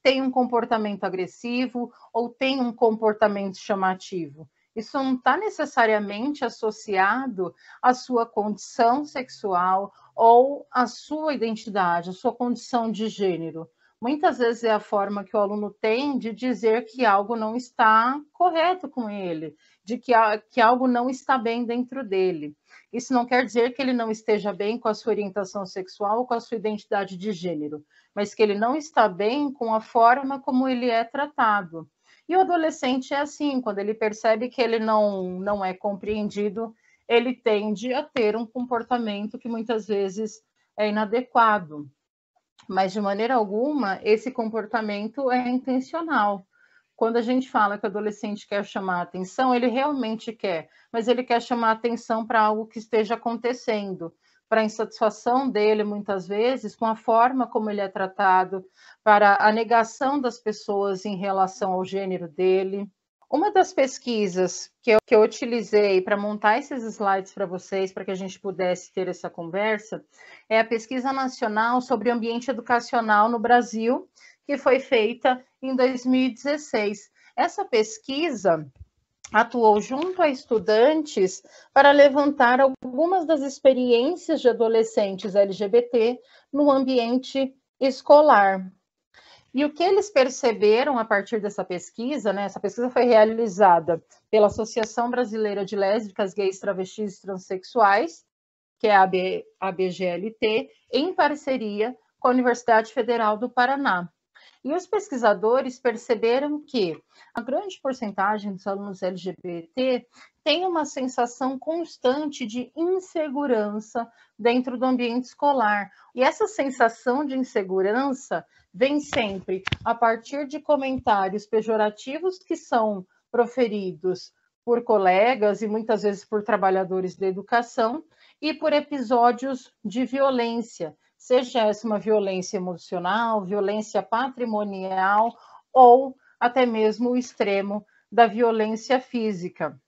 tem um comportamento agressivo ou tem um comportamento chamativo. Isso não está necessariamente associado à sua condição sexual ou à sua identidade, à sua condição de gênero. Muitas vezes é a forma que o aluno tem de dizer que algo não está correto com ele, de que algo não está bem dentro dele. Isso não quer dizer que ele não esteja bem com a sua orientação sexual ou com a sua identidade de gênero, mas que ele não está bem com a forma como ele é tratado. E o adolescente é assim, quando ele percebe que ele não é compreendido, ele tende a ter um comportamento que muitas vezes é inadequado. Mas, de maneira alguma, esse comportamento é intencional. Quando a gente fala que o adolescente quer chamar a atenção, ele realmente quer, mas ele quer chamar a atenção para algo que esteja acontecendo, para a insatisfação dele, muitas vezes, com a forma como ele é tratado, para a negação das pessoas em relação ao gênero dele. Uma das pesquisas que eu utilizei para montar esses slides para vocês, para que a gente pudesse ter essa conversa, é a Pesquisa Nacional sobre o Ambiente Educacional no Brasil, que foi feita em 2016. Essa pesquisa atuou junto a estudantes para levantar algumas das experiências de adolescentes LGBT no ambiente escolar. E o que eles perceberam a partir dessa pesquisa, né? Essa pesquisa foi realizada pela Associação Brasileira de Lésbicas, Gays, Travestis e Transsexuais, que é a ABGLT, em parceria com a Universidade Federal do Paraná. E os pesquisadores perceberam que a grande porcentagem dos alunos LGBT tem uma sensação constante de insegurança dentro do ambiente escolar. E essa sensação de insegurança vem sempre a partir de comentários pejorativos que são proferidos por colegas e muitas vezes por trabalhadores da educação e por episódios de violência, seja essa uma violência emocional, violência patrimonial ou até mesmo o extremo da violência física.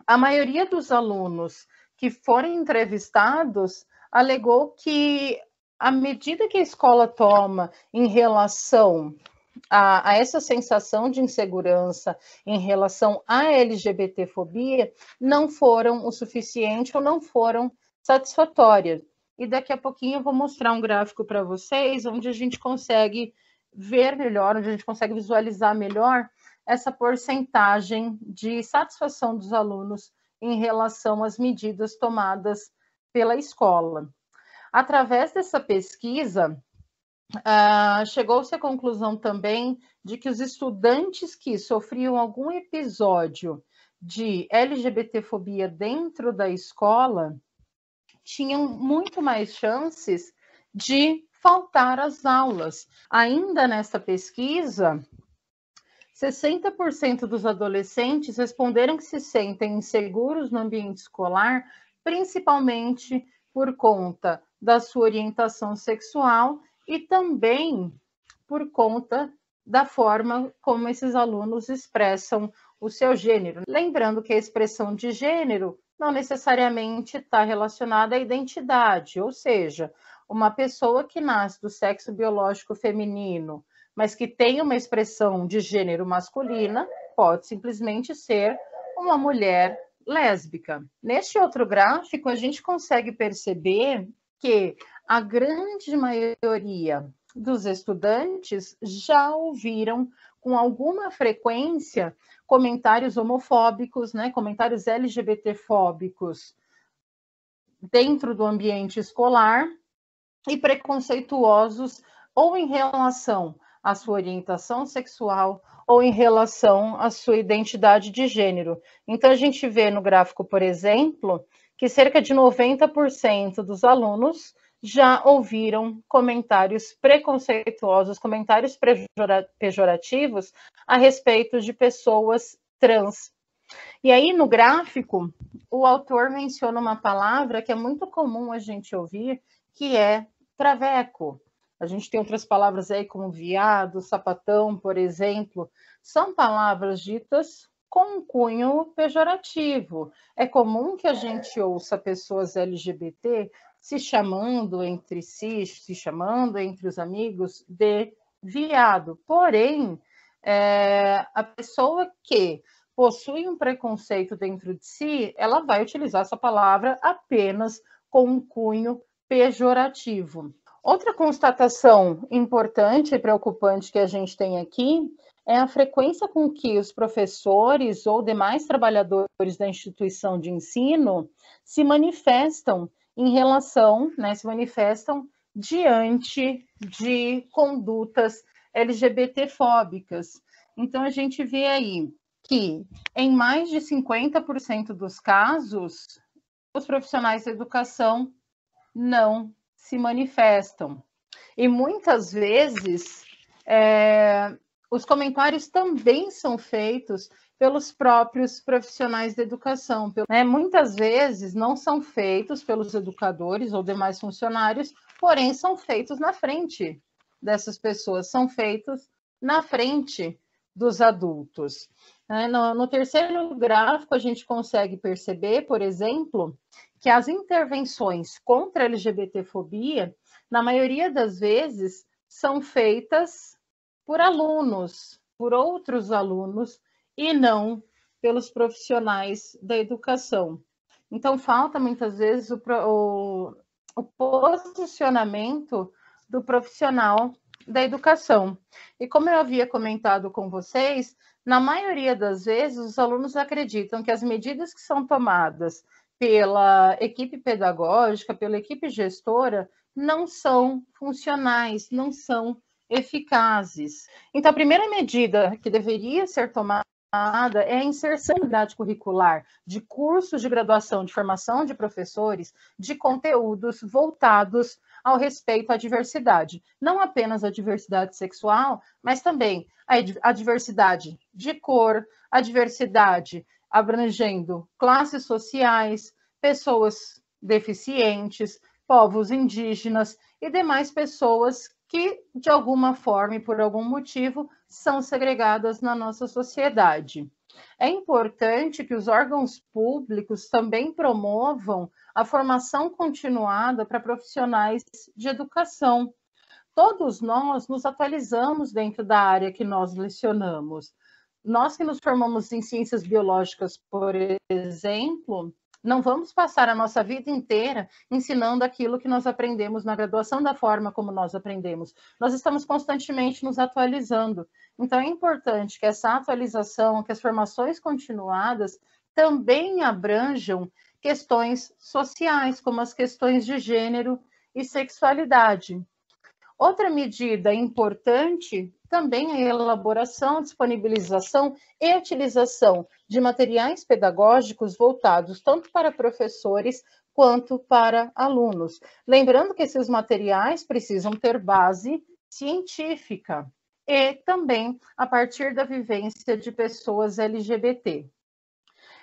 A maioria dos alunos que foram entrevistados alegou que a medida que a escola toma em relação a essa sensação de insegurança em relação à LGBTfobia não foram o suficiente ou não foram satisfatórias. E daqui a pouquinho eu vou mostrar um gráfico para vocês onde a gente consegue ver melhor, onde a gente consegue visualizar melhor essa porcentagem de satisfação dos alunos em relação às medidas tomadas pela escola. Através dessa pesquisa, chegou-se à conclusão também de que os estudantes que sofriam algum episódio de LGBTfobia dentro da escola tinham muito mais chances de faltar às aulas. Ainda nessa pesquisa, 60% dos adolescentes responderam que se sentem inseguros no ambiente escolar, principalmente por conta da sua orientação sexual e também por conta da forma como esses alunos expressam o seu gênero. Lembrando que a expressão de gênero não necessariamente está relacionada à identidade, ou seja, uma pessoa que nasce do sexo biológico feminino, mas que tem uma expressão de gênero masculina, pode simplesmente ser uma mulher lésbica. Neste outro gráfico, a gente consegue perceber que a grande maioria dos estudantes já ouviram com alguma frequência comentários homofóbicos, né, comentários LGBTfóbicos dentro do ambiente escolar e preconceituosos ou em relação à sua orientação sexual ou em relação à sua identidade de gênero. Então, a gente vê no gráfico, por exemplo, que cerca de 90% dos alunos já ouviram comentários preconceituosos, comentários pejorativos a respeito de pessoas trans. E aí, no gráfico, o autor menciona uma palavra que é muito comum a gente ouvir, que é traveco. A gente tem outras palavras aí como viado, sapatão, por exemplo. São palavras ditas com um cunho pejorativo. É comum que a gente ouça pessoas LGBT se chamando entre si, se chamando entre os amigos de viado. Porém, a pessoa que possui um preconceito dentro de si, ela vai utilizar essa palavra apenas com um cunho pejorativo. Outra constatação importante e preocupante que a gente tem aqui é a frequência com que os professores ou demais trabalhadores da instituição de ensino se manifestam em relação, se manifestam diante de condutas LGBTfóbicas. Então, a gente vê aí que, em mais de 50% dos casos, os profissionais da educação não se manifestam. E muitas vezes, os comentários também são feitos pelos próprios profissionais da educação. Muitas vezes não são feitos pelos educadores ou demais funcionários, porém são feitos na frente dessas pessoas, são feitos na frente dos adultos. No terceiro gráfico, a gente consegue perceber, por exemplo, que as intervenções contra a LGBTfobia, na maioria das vezes, são feitas por alunos, por outros alunos, e não pelos profissionais da educação. Então, falta muitas vezes o posicionamento do profissional da educação. E como eu havia comentado com vocês, na maioria das vezes, os alunos acreditam que as medidas que são tomadas pela equipe pedagógica, pela equipe gestora, não são funcionais, não são eficazes. Então, a primeira medida que deveria ser tomada é a inserção na grade curricular de cursos de graduação de formação de professores, de conteúdos voltados ao respeito à diversidade. Não apenas a diversidade sexual, mas também a diversidade de cor, a diversidade abrangendo classes sociais, pessoas deficientes, povos indígenas e demais pessoas que, de alguma forma e por algum motivo, são segregadas na nossa sociedade. É importante que os órgãos públicos também promovam a formação continuada para profissionais de educação. Todos nós nos atualizamos dentro da área que nós lecionamos. Nós que nos formamos em ciências biológicas, por exemplo, não vamos passar a nossa vida inteira ensinando aquilo que nós aprendemos na graduação da forma como nós aprendemos. Nós estamos constantemente nos atualizando. Então, é importante que essa atualização, que as formações continuadas também abranjam questões sociais, como as questões de gênero e sexualidade. Outra medida importante também é a elaboração, disponibilização e utilização de materiais pedagógicos voltados tanto para professores quanto para alunos. Lembrando que esses materiais precisam ter base científica e também a partir da vivência de pessoas LGBT.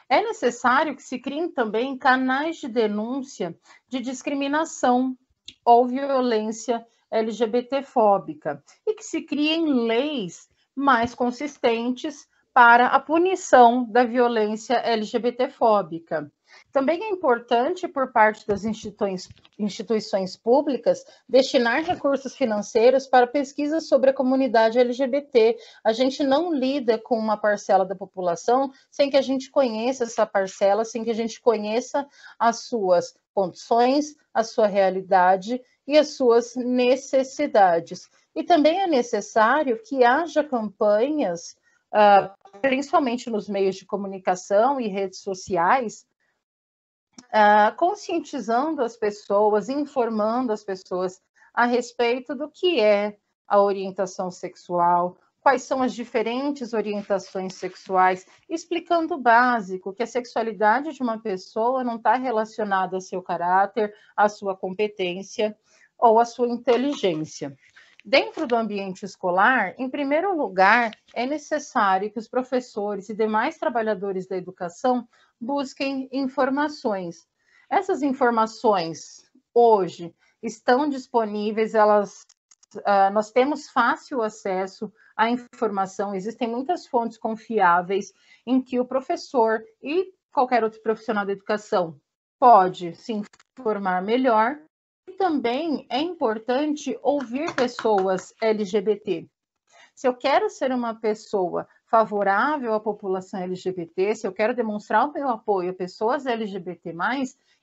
É necessário que se criem também canais de denúncia de discriminação ou violência LGBTfóbica e que se criem leis mais consistentes para a punição da violência LGBTfóbica. Também é importante, por parte das instituições públicas, destinar recursos financeiros para pesquisas sobre a comunidade LGBT. A gente não lida com uma parcela da população sem que a gente conheça essa parcela, sem que a gente conheça as suas condições, a sua realidade e as suas necessidades. E também é necessário que haja campanhas, principalmente nos meios de comunicação e redes sociais, conscientizando as pessoas, informando as pessoas a respeito do que é a orientação sexual, quais são as diferentes orientações sexuais, explicando o básico, que a sexualidade de uma pessoa não está relacionada ao seu caráter, à sua competência ou à sua inteligência. Dentro do ambiente escolar, em primeiro lugar, é necessário que os professores e demais trabalhadores da educação busquem informações. Essas informações, hoje, estão disponíveis, nós temos fácil acesso à informação, existem muitas fontes confiáveis em que o professor e qualquer outro profissional da educação pode se informar melhor. E também é importante ouvir pessoas LGBT. Se eu quero ser uma pessoa favorável à população LGBT, se eu quero demonstrar o meu apoio a pessoas LGBT+,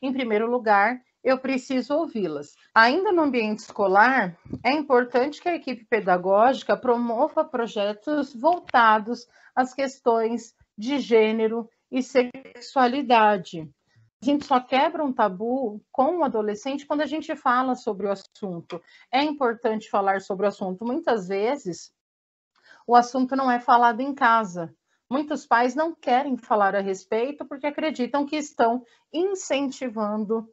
em primeiro lugar, eu preciso ouvi-las. Ainda no ambiente escolar, é importante que a equipe pedagógica promova projetos voltados às questões de gênero e sexualidade. A gente só quebra um tabu com o adolescente quando a gente fala sobre o assunto. É importante falar sobre o assunto. Muitas vezes, o assunto não é falado em casa. Muitos pais não querem falar a respeito porque acreditam que estão incentivando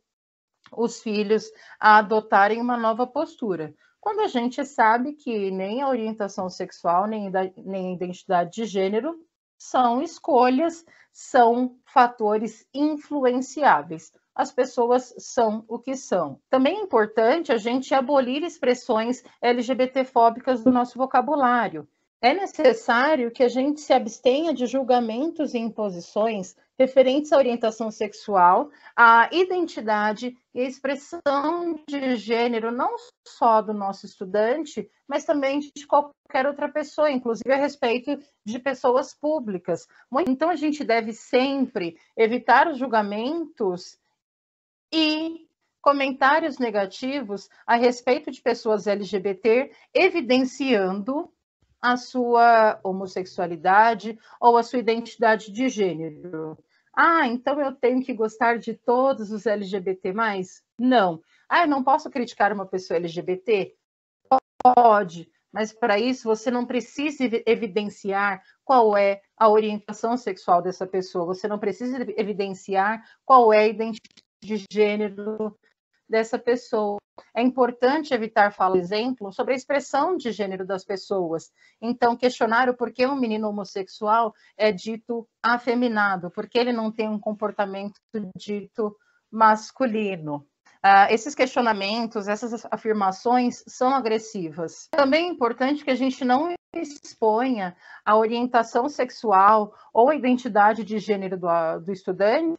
os filhos a adotarem uma nova postura. Quando a gente sabe que nem a orientação sexual, nem a identidade de gênero são escolhas, são fatores influenciáveis. As pessoas são o que são. Também é importante a gente abolir expressões LGBTfóbicas do nosso vocabulário. É necessário que a gente se abstenha de julgamentos e imposições referentes à orientação sexual, à identidade e à expressão de gênero, não só do nosso estudante, mas também de qualquer outra pessoa, inclusive a respeito de pessoas públicas. Então, a gente deve sempre evitar os julgamentos e comentários negativos a respeito de pessoas LGBT, evidenciando a sua homossexualidade ou a sua identidade de gênero. Ah, então eu tenho que gostar de todos os LGBT+? Não. Ah, eu não posso criticar uma pessoa LGBT? Pode, mas para isso você não precisa evidenciar qual é a orientação sexual dessa pessoa, você não precisa evidenciar qual é a identidade de gênero dessa pessoa. É importante evitar falar, por exemplo, sobre a expressão de gênero das pessoas. Então, questionar o porquê um menino homossexual é dito afeminado, porque ele não tem um comportamento dito masculino. Esses questionamentos, essas afirmações são agressivas. Também é importante que a gente não exponha a orientação sexual ou a identidade de gênero do estudante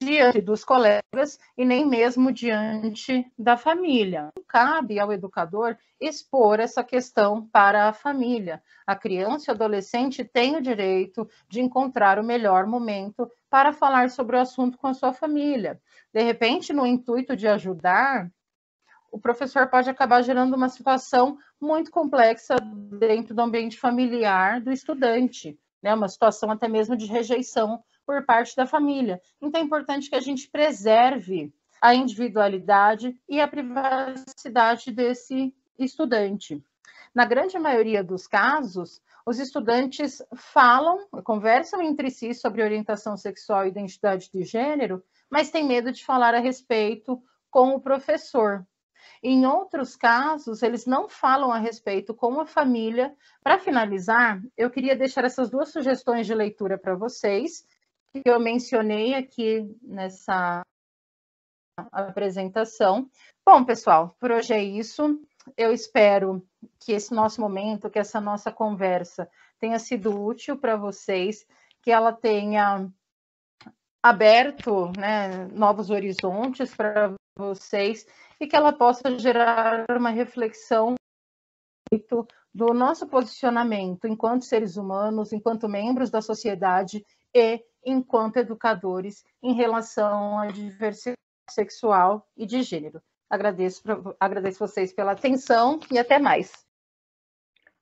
diante dos colegas e nem mesmo diante da família. Não cabe ao educador expor essa questão para a família. A criança e o adolescente têm o direito de encontrar o melhor momento para falar sobre o assunto com a sua família. De repente, no intuito de ajudar, o professor pode acabar gerando uma situação muito complexa dentro do ambiente familiar do estudante, né? Uma situação até mesmo de rejeição por parte da família. Então, é importante que a gente preserve a individualidade e a privacidade desse estudante. Na grande maioria dos casos, os estudantes conversam entre si sobre orientação sexual e identidade de gênero, mas têm medo de falar a respeito com o professor. Em outros casos, eles não falam a respeito com a família. Para finalizar, eu queria deixar essas duas sugestões de leitura para vocês, que eu mencionei aqui nessa apresentação. Bom, pessoal, por hoje é isso. Eu espero que esse nosso momento, que essa nossa conversa tenha sido útil para vocês, que ela tenha aberto, né, novos horizontes para vocês e que ela possa gerar uma reflexão do nosso posicionamento enquanto seres humanos, enquanto membros da sociedade e enquanto educadores em relação à diversidade sexual e de gênero. Agradeço vocês pela atenção e até mais.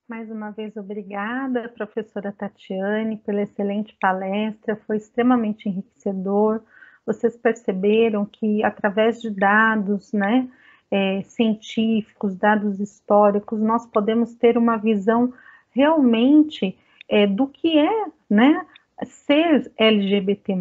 Mais uma vez, obrigada, professora Tatiane, pela excelente palestra, foi extremamente enriquecedor. Vocês perceberam que, através de dados, científicos, dados históricos, nós podemos ter uma visão realmente do que é, né, ser LGBT+,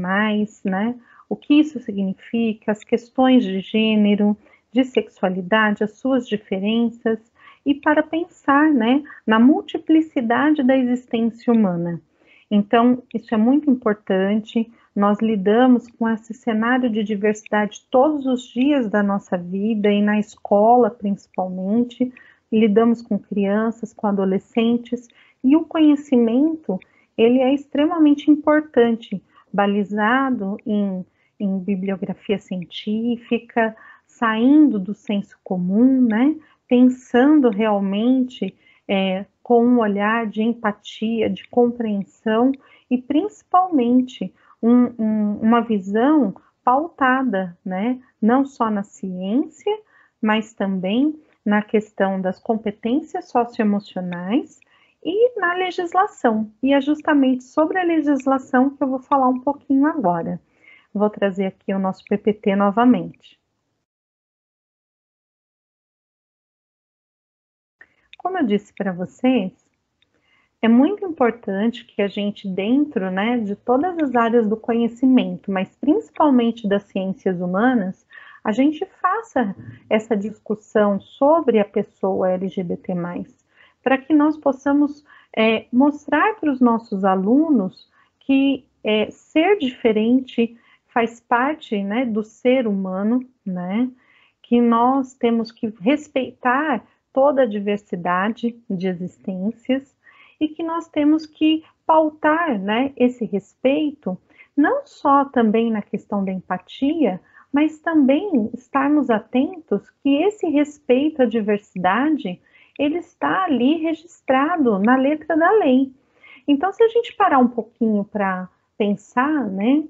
né, o que isso significa, as questões de gênero, de sexualidade, as suas diferenças, e para pensar, né, na multiplicidade da existência humana. Então, isso é muito importante. Nós lidamos com esse cenário de diversidade todos os dias da nossa vida e na escola, principalmente. Lidamos com crianças, com adolescentes, e o conhecimento, ele é extremamente importante, balizado em bibliografia científica, saindo do senso comum, né? Pensando realmente com um olhar de empatia, de compreensão e principalmente uma visão pautada, né? Não só na ciência, mas também na questão das competências socioemocionais e na legislação. E é justamente sobre a legislação que eu vou falar um pouquinho agora. Vou trazer aqui o nosso PPT novamente. Como eu disse para vocês, é muito importante que a gente, dentro, né, de todas as áreas do conhecimento, mas principalmente das ciências humanas, a gente faça essa discussão sobre a pessoa LGBT+, para que nós possamos mostrar para os nossos alunos que ser diferente faz parte, né, do ser humano, né, que nós temos que respeitar toda a diversidade de existências e que nós temos que pautar, né, esse respeito, não só também na questão da empatia, mas também estarmos atentos que esse respeito à diversidade, ele está ali registrado na letra da lei. Então, se a gente parar um pouquinho para pensar, né,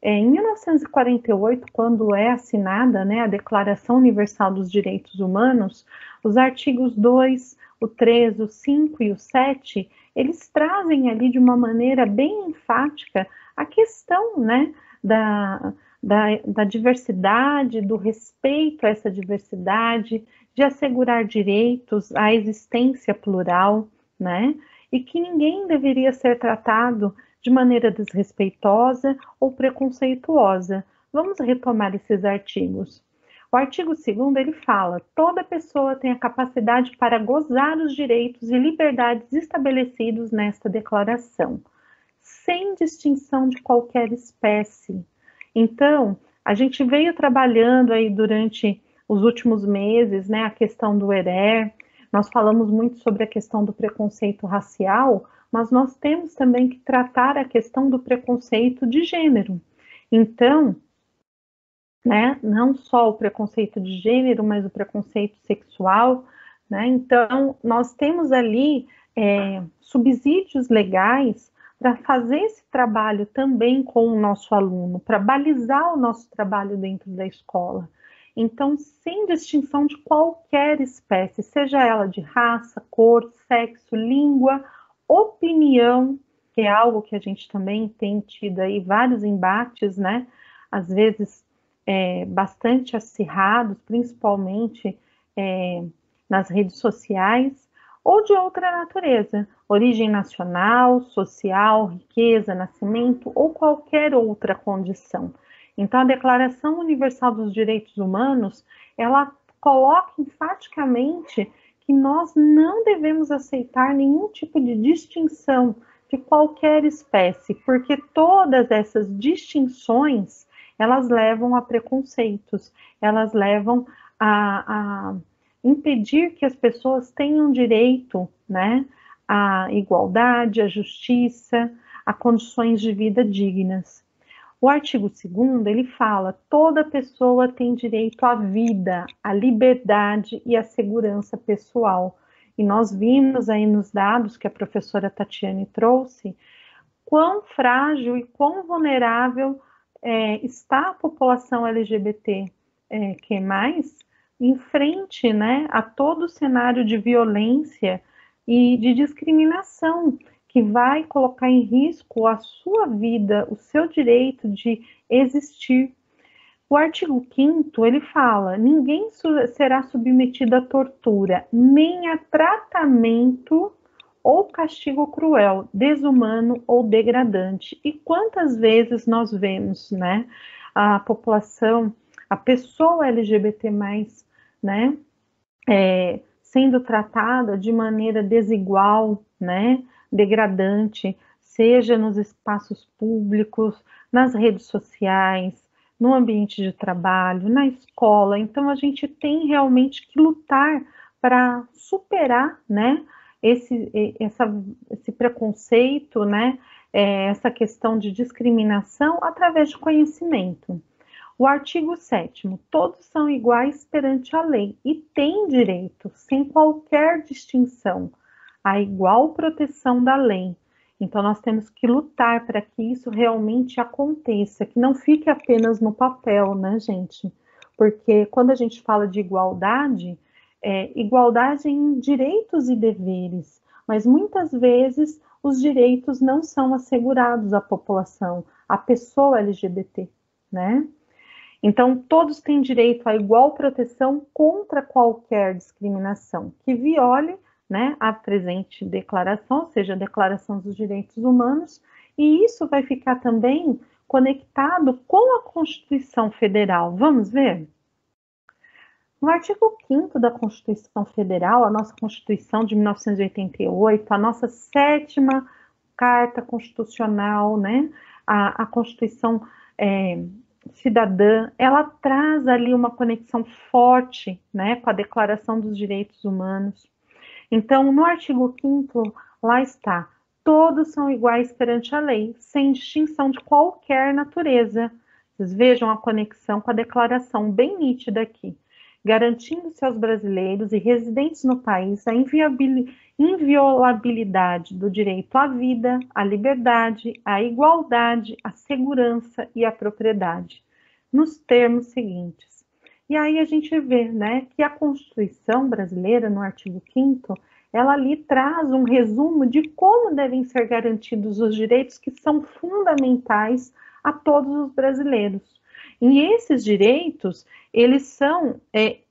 em 1948, quando é assinada, né, a Declaração Universal dos Direitos Humanos, os artigos 2, o 3, o 5 e o 7, eles trazem ali de uma maneira bem enfática a questão, né, da diversidade, do respeito a essa diversidade, de assegurar direitos à existência plural, né, e que ninguém deveria ser tratado de maneira desrespeitosa ou preconceituosa. Vamos retomar esses artigos. O artigo 2º, ele fala: toda pessoa tem a capacidade para gozar os direitos e liberdades estabelecidos nesta declaração, sem distinção de qualquer espécie. Então, a gente veio trabalhando aí durante os últimos meses, né, a questão do ERER, nós falamos muito sobre a questão do preconceito racial, mas nós temos também que tratar a questão do preconceito de gênero. Então, né, não só o preconceito de gênero, mas o preconceito sexual, né? Então, nós temos ali subsídios legais para fazer esse trabalho também com o nosso aluno, para balizar o nosso trabalho dentro da escola. Então, sem distinção de qualquer espécie, seja ela de raça, cor, sexo, língua, opinião, que é algo que a gente também tem tido aí vários embates, né? Às vezes bastante acirrados, principalmente nas redes sociais, ou de outra natureza, origem nacional, social, riqueza, nascimento ou qualquer outra condição. Então, a Declaração Universal dos Direitos Humanos, ela coloca enfaticamente que nós não devemos aceitar nenhum tipo de distinção de qualquer espécie, porque todas essas distinções, elas levam a preconceitos, elas levam a impedir que as pessoas tenham direito, né, à igualdade, à justiça, a condições de vida dignas. O artigo 2º, ele fala: toda pessoa tem direito à vida, à liberdade e à segurança pessoal. E nós vimos aí nos dados que a professora Tatiane trouxe, quão frágil e quão vulnerável está a população LGBT que mais em frente, né, a todo o cenário de violência e de discriminação que vai colocar em risco a sua vida, o seu direito de existir. O artigo 5º, ele fala: ninguém será submetido a tortura, nem a tratamento ou castigo cruel, desumano ou degradante. E quantas vezes nós vemos, né, a população, a pessoa LGBT+, né, sendo tratada de maneira desigual, né, degradante, seja nos espaços públicos, nas redes sociais, no ambiente de trabalho, na escola. Então, a gente tem realmente que lutar para superar, né, esse preconceito, né, essa questão de discriminação através de conhecimento. O artigo 7º, todos são iguais perante a lei e têm direito, sem qualquer distinção, à igual proteção da lei. Então, nós temos que lutar para que isso realmente aconteça, que não fique apenas no papel, né, gente? Porque quando a gente fala de igualdade, igualdade em direitos e deveres, mas muitas vezes os direitos não são assegurados à população, à pessoa LGBT, né? Então, todos têm direito à igual proteção contra qualquer discriminação que viole, né, a presente declaração, ou seja, a Declaração dos Direitos Humanos, e isso vai ficar também conectado com a Constituição Federal. Vamos ver? No artigo 5º da Constituição Federal, a nossa Constituição de 1988, a nossa 7ª Carta Constitucional, né, a Constituição cidadã, ela traz ali uma conexão forte, né, com a Declaração dos Direitos Humanos. Então, no artigo 5º, lá está, todos são iguais perante a lei, sem distinção de qualquer natureza. Vocês vejam a conexão com a declaração bem nítida aqui, garantindo-se aos brasileiros e residentes no país a inviolabilidade do direito à vida, à liberdade, à igualdade, à segurança e à propriedade, nos termos seguintes. E aí a gente vê, né, que a Constituição brasileira, no artigo 5º, ela ali traz um resumo de como devem ser garantidos os direitos que são fundamentais a todos os brasileiros. E esses direitos, eles são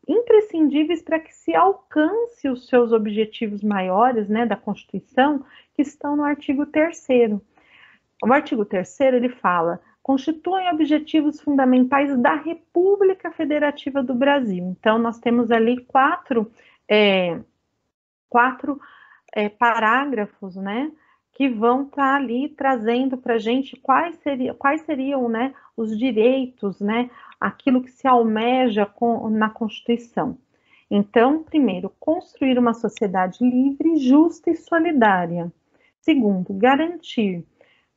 imprescindíveis para que se alcance os seus objetivos maiores, né, da Constituição, que estão no artigo 3º. O artigo 3º, ele fala: constituem objetivos fundamentais da República Federativa do Brasil. Então, nós temos ali quatro parágrafos, né, que vão estar ali trazendo para a gente quais seriam, né, os direitos, né, aquilo que se almeja na Constituição. Então, primeiro, construir uma sociedade livre, justa e solidária. Segundo, garantir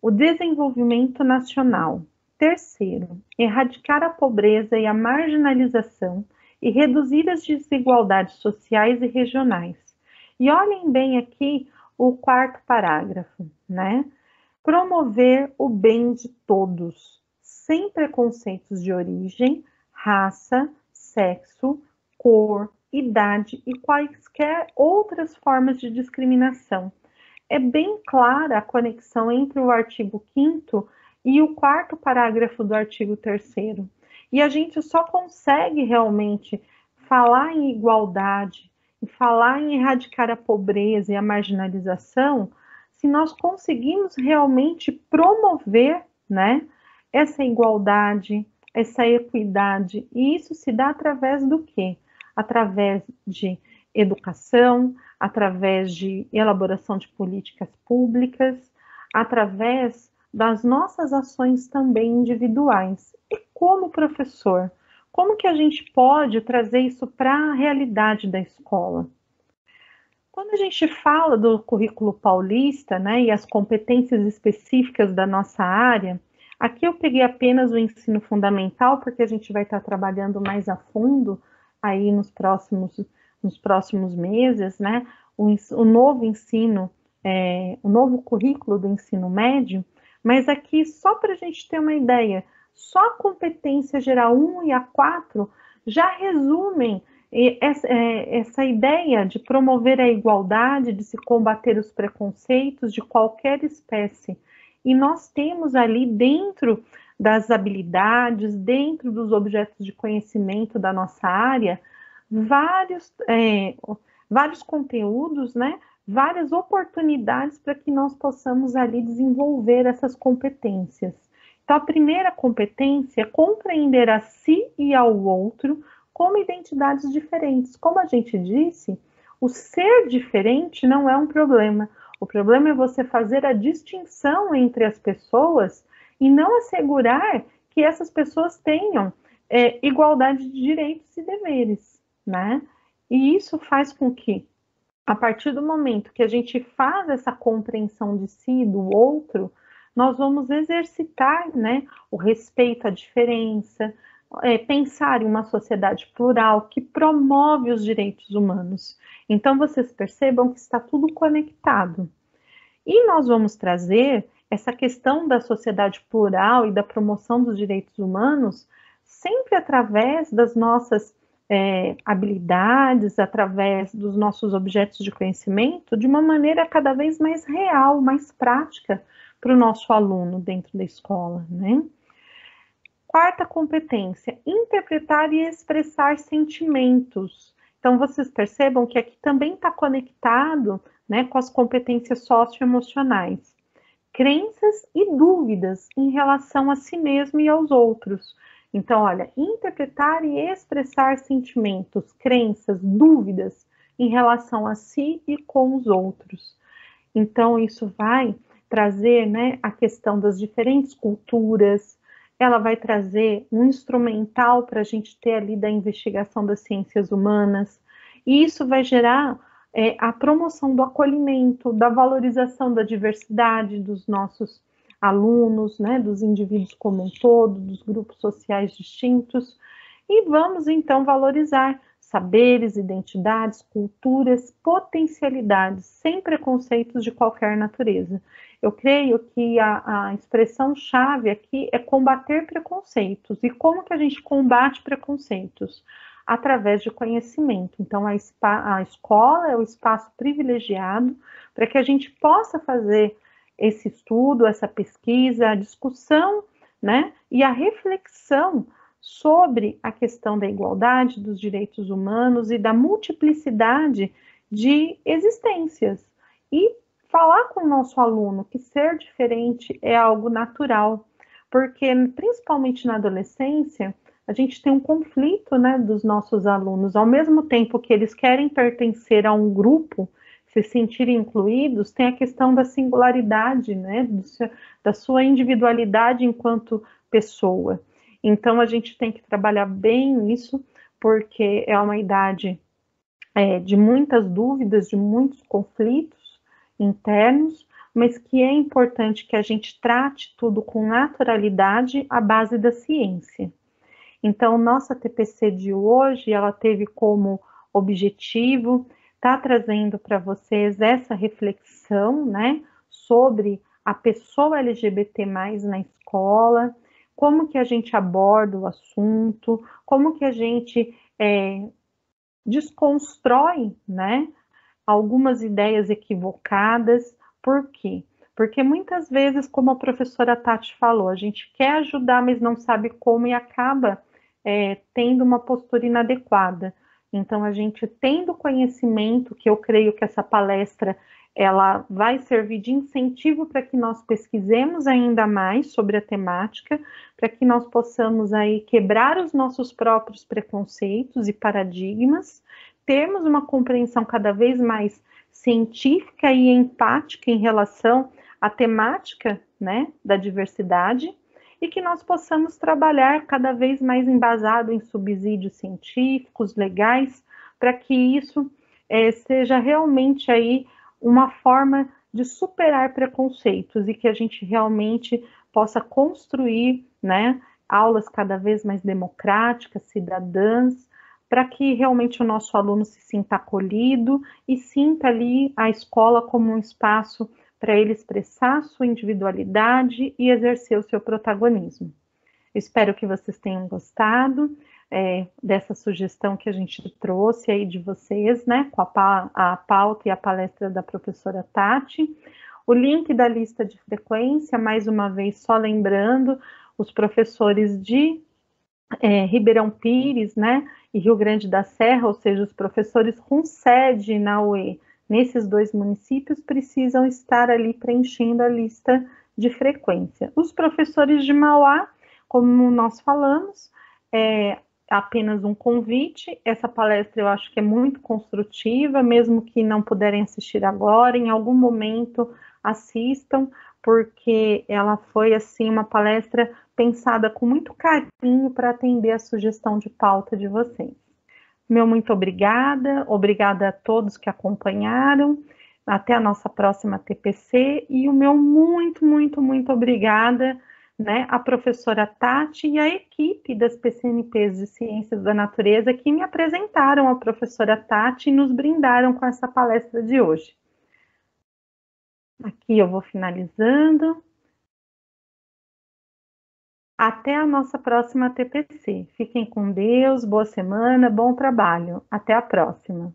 o desenvolvimento nacional. Terceiro, erradicar a pobreza e a marginalização e reduzir as desigualdades sociais e regionais. E olhem bem aqui o 4º parágrafo, né? Promover o bem de todos, sem preconceitos de origem, raça, sexo, cor, idade e quaisquer outras formas de discriminação. É bem clara a conexão entre o artigo 5º e o 4º parágrafo do artigo 3º. E a gente só consegue realmente falar em igualdade e falar em erradicar a pobreza e a marginalização se nós conseguimos realmente promover, né, essa igualdade, essa equidade. E isso se dá através do quê? Através de educação, através de elaboração de políticas públicas, através das nossas ações também individuais. E como professor, como que a gente pode trazer isso para a realidade da escola? Quando a gente fala do currículo paulista, né, e as competências específicas da nossa área, aqui eu peguei apenas o ensino fundamental, porque a gente vai estar trabalhando mais a fundo aí nos próximos meses, né, o novo ensino, o novo currículo do ensino médio, mas aqui, só para a gente ter uma ideia, só a competência geral 1 e a 4 já resumem essa ideia de promover a igualdade, de se combater os preconceitos de qualquer espécie. E nós temos ali dentro das habilidades, dentro dos objetos de conhecimento da nossa área, vários conteúdos, né, várias oportunidades para que nós possamos ali desenvolver essas competências. Então, a primeira competência é compreender a si e ao outro como identidades diferentes. Como a gente disse, o ser diferente não é um problema. O problema é você fazer a distinção entre as pessoas e não assegurar que essas pessoas tenham igualdade de direitos e deveres, né? E isso faz com que, a partir do momento que a gente faz essa compreensão de si e do outro, nós vamos exercitar, né, o respeito à diferença, pensar em uma sociedade plural que promove os direitos humanos. Então, vocês percebam que está tudo conectado. E nós vamos trazer essa questão da sociedade plural e da promoção dos direitos humanos sempre através das nossas habilidades, através dos nossos objetos de conhecimento, de uma maneira cada vez mais real, mais prática para o nosso aluno dentro da escola, né? Quarta competência, interpretar e expressar sentimentos. Então, vocês percebam que aqui também está conectado, né, com as competências socioemocionais. Crenças e dúvidas em relação a si mesmo e aos outros. Então, olha, interpretar e expressar sentimentos, crenças, dúvidas em relação a si e com os outros. Então, isso vai trazer, né, a questão das diferentes culturas, ela vai trazer um instrumental para a gente ter ali da investigação das ciências humanas, e isso vai gerar a promoção do acolhimento, da valorização da diversidade dos nossos alunos, né, dos indivíduos como um todo, dos grupos sociais distintos, e vamos então valorizar saberes, identidades, culturas, potencialidades, sem preconceitos de qualquer natureza. Eu creio que a expressão-chave aqui é combater preconceitos. E como que a gente combate preconceitos? Através de conhecimento. Então, a escola é o espaço privilegiado para que a gente possa fazer esse estudo, essa pesquisa, a discussão, né, e a reflexão sobre a questão da igualdade, dos direitos humanos e da multiplicidade de existências. E falar com o nosso aluno que ser diferente é algo natural, porque principalmente na adolescência, a gente tem um conflito, né, dos nossos alunos. Ao mesmo tempo que eles querem pertencer a um grupo, se sentirem incluídos, tem a questão da singularidade, né, da sua individualidade enquanto pessoa. Então, a gente tem que trabalhar bem isso, porque é uma idade de muitas dúvidas, de muitos conflitos internos, mas que é importante que a gente trate tudo com naturalidade à base da ciência. Então, nossa TPC de hoje, ela teve como objetivo estar trazendo para vocês essa reflexão, né, sobre a pessoa LGBT+ na escola, como que a gente aborda o assunto, como que a gente desconstrói, né, algumas ideias equivocadas. Por quê? Porque muitas vezes, como a professora Tati falou, a gente quer ajudar, mas não sabe como e acaba tendo uma postura inadequada. Então, a gente tendo conhecimento, que eu creio que essa palestra ela vai servir de incentivo para que nós pesquisemos ainda mais sobre a temática, para que nós possamos aí quebrar os nossos próprios preconceitos e paradigmas, termos uma compreensão cada vez mais científica e empática em relação à temática, né, da diversidade, e que nós possamos trabalhar cada vez mais embasado em subsídios científicos, legais, para que isso seja realmente aí uma forma de superar preconceitos e que a gente realmente possa construir, né, aulas cada vez mais democráticas, cidadãs, para que realmente o nosso aluno se sinta acolhido e sinta ali a escola como um espaço para ele expressar sua individualidade e exercer o seu protagonismo. Eu espero que vocês tenham gostado dessa sugestão que a gente trouxe aí de vocês, né, com a pauta e a palestra da professora Tati. O link da lista de frequência, mais uma vez, só lembrando, os professores de Ribeirão Pires, né, e Rio Grande da Serra, ou seja, os professores com sede na UE nesses 2 municípios precisam estar ali preenchendo a lista de frequência. Os professores de Mauá, como nós falamos, é apenas um convite. Essa palestra eu acho que é muito construtiva, mesmo que não puderem assistir agora, em algum momento assistam, porque ela foi assim uma palestra pensada com muito carinho para atender a sugestão de pauta de vocês. Meu muito obrigada, obrigada a todos que acompanharam, até a nossa próxima TPC, e o meu muito obrigada, né, à professora Tati e à equipe das PCNPs de Ciências da Natureza que me apresentaram a professora Tati e nos brindaram com essa palestra de hoje. Aqui eu vou finalizando. Até a nossa próxima TPC. Fiquem com Deus, boa semana, bom trabalho. Até a próxima.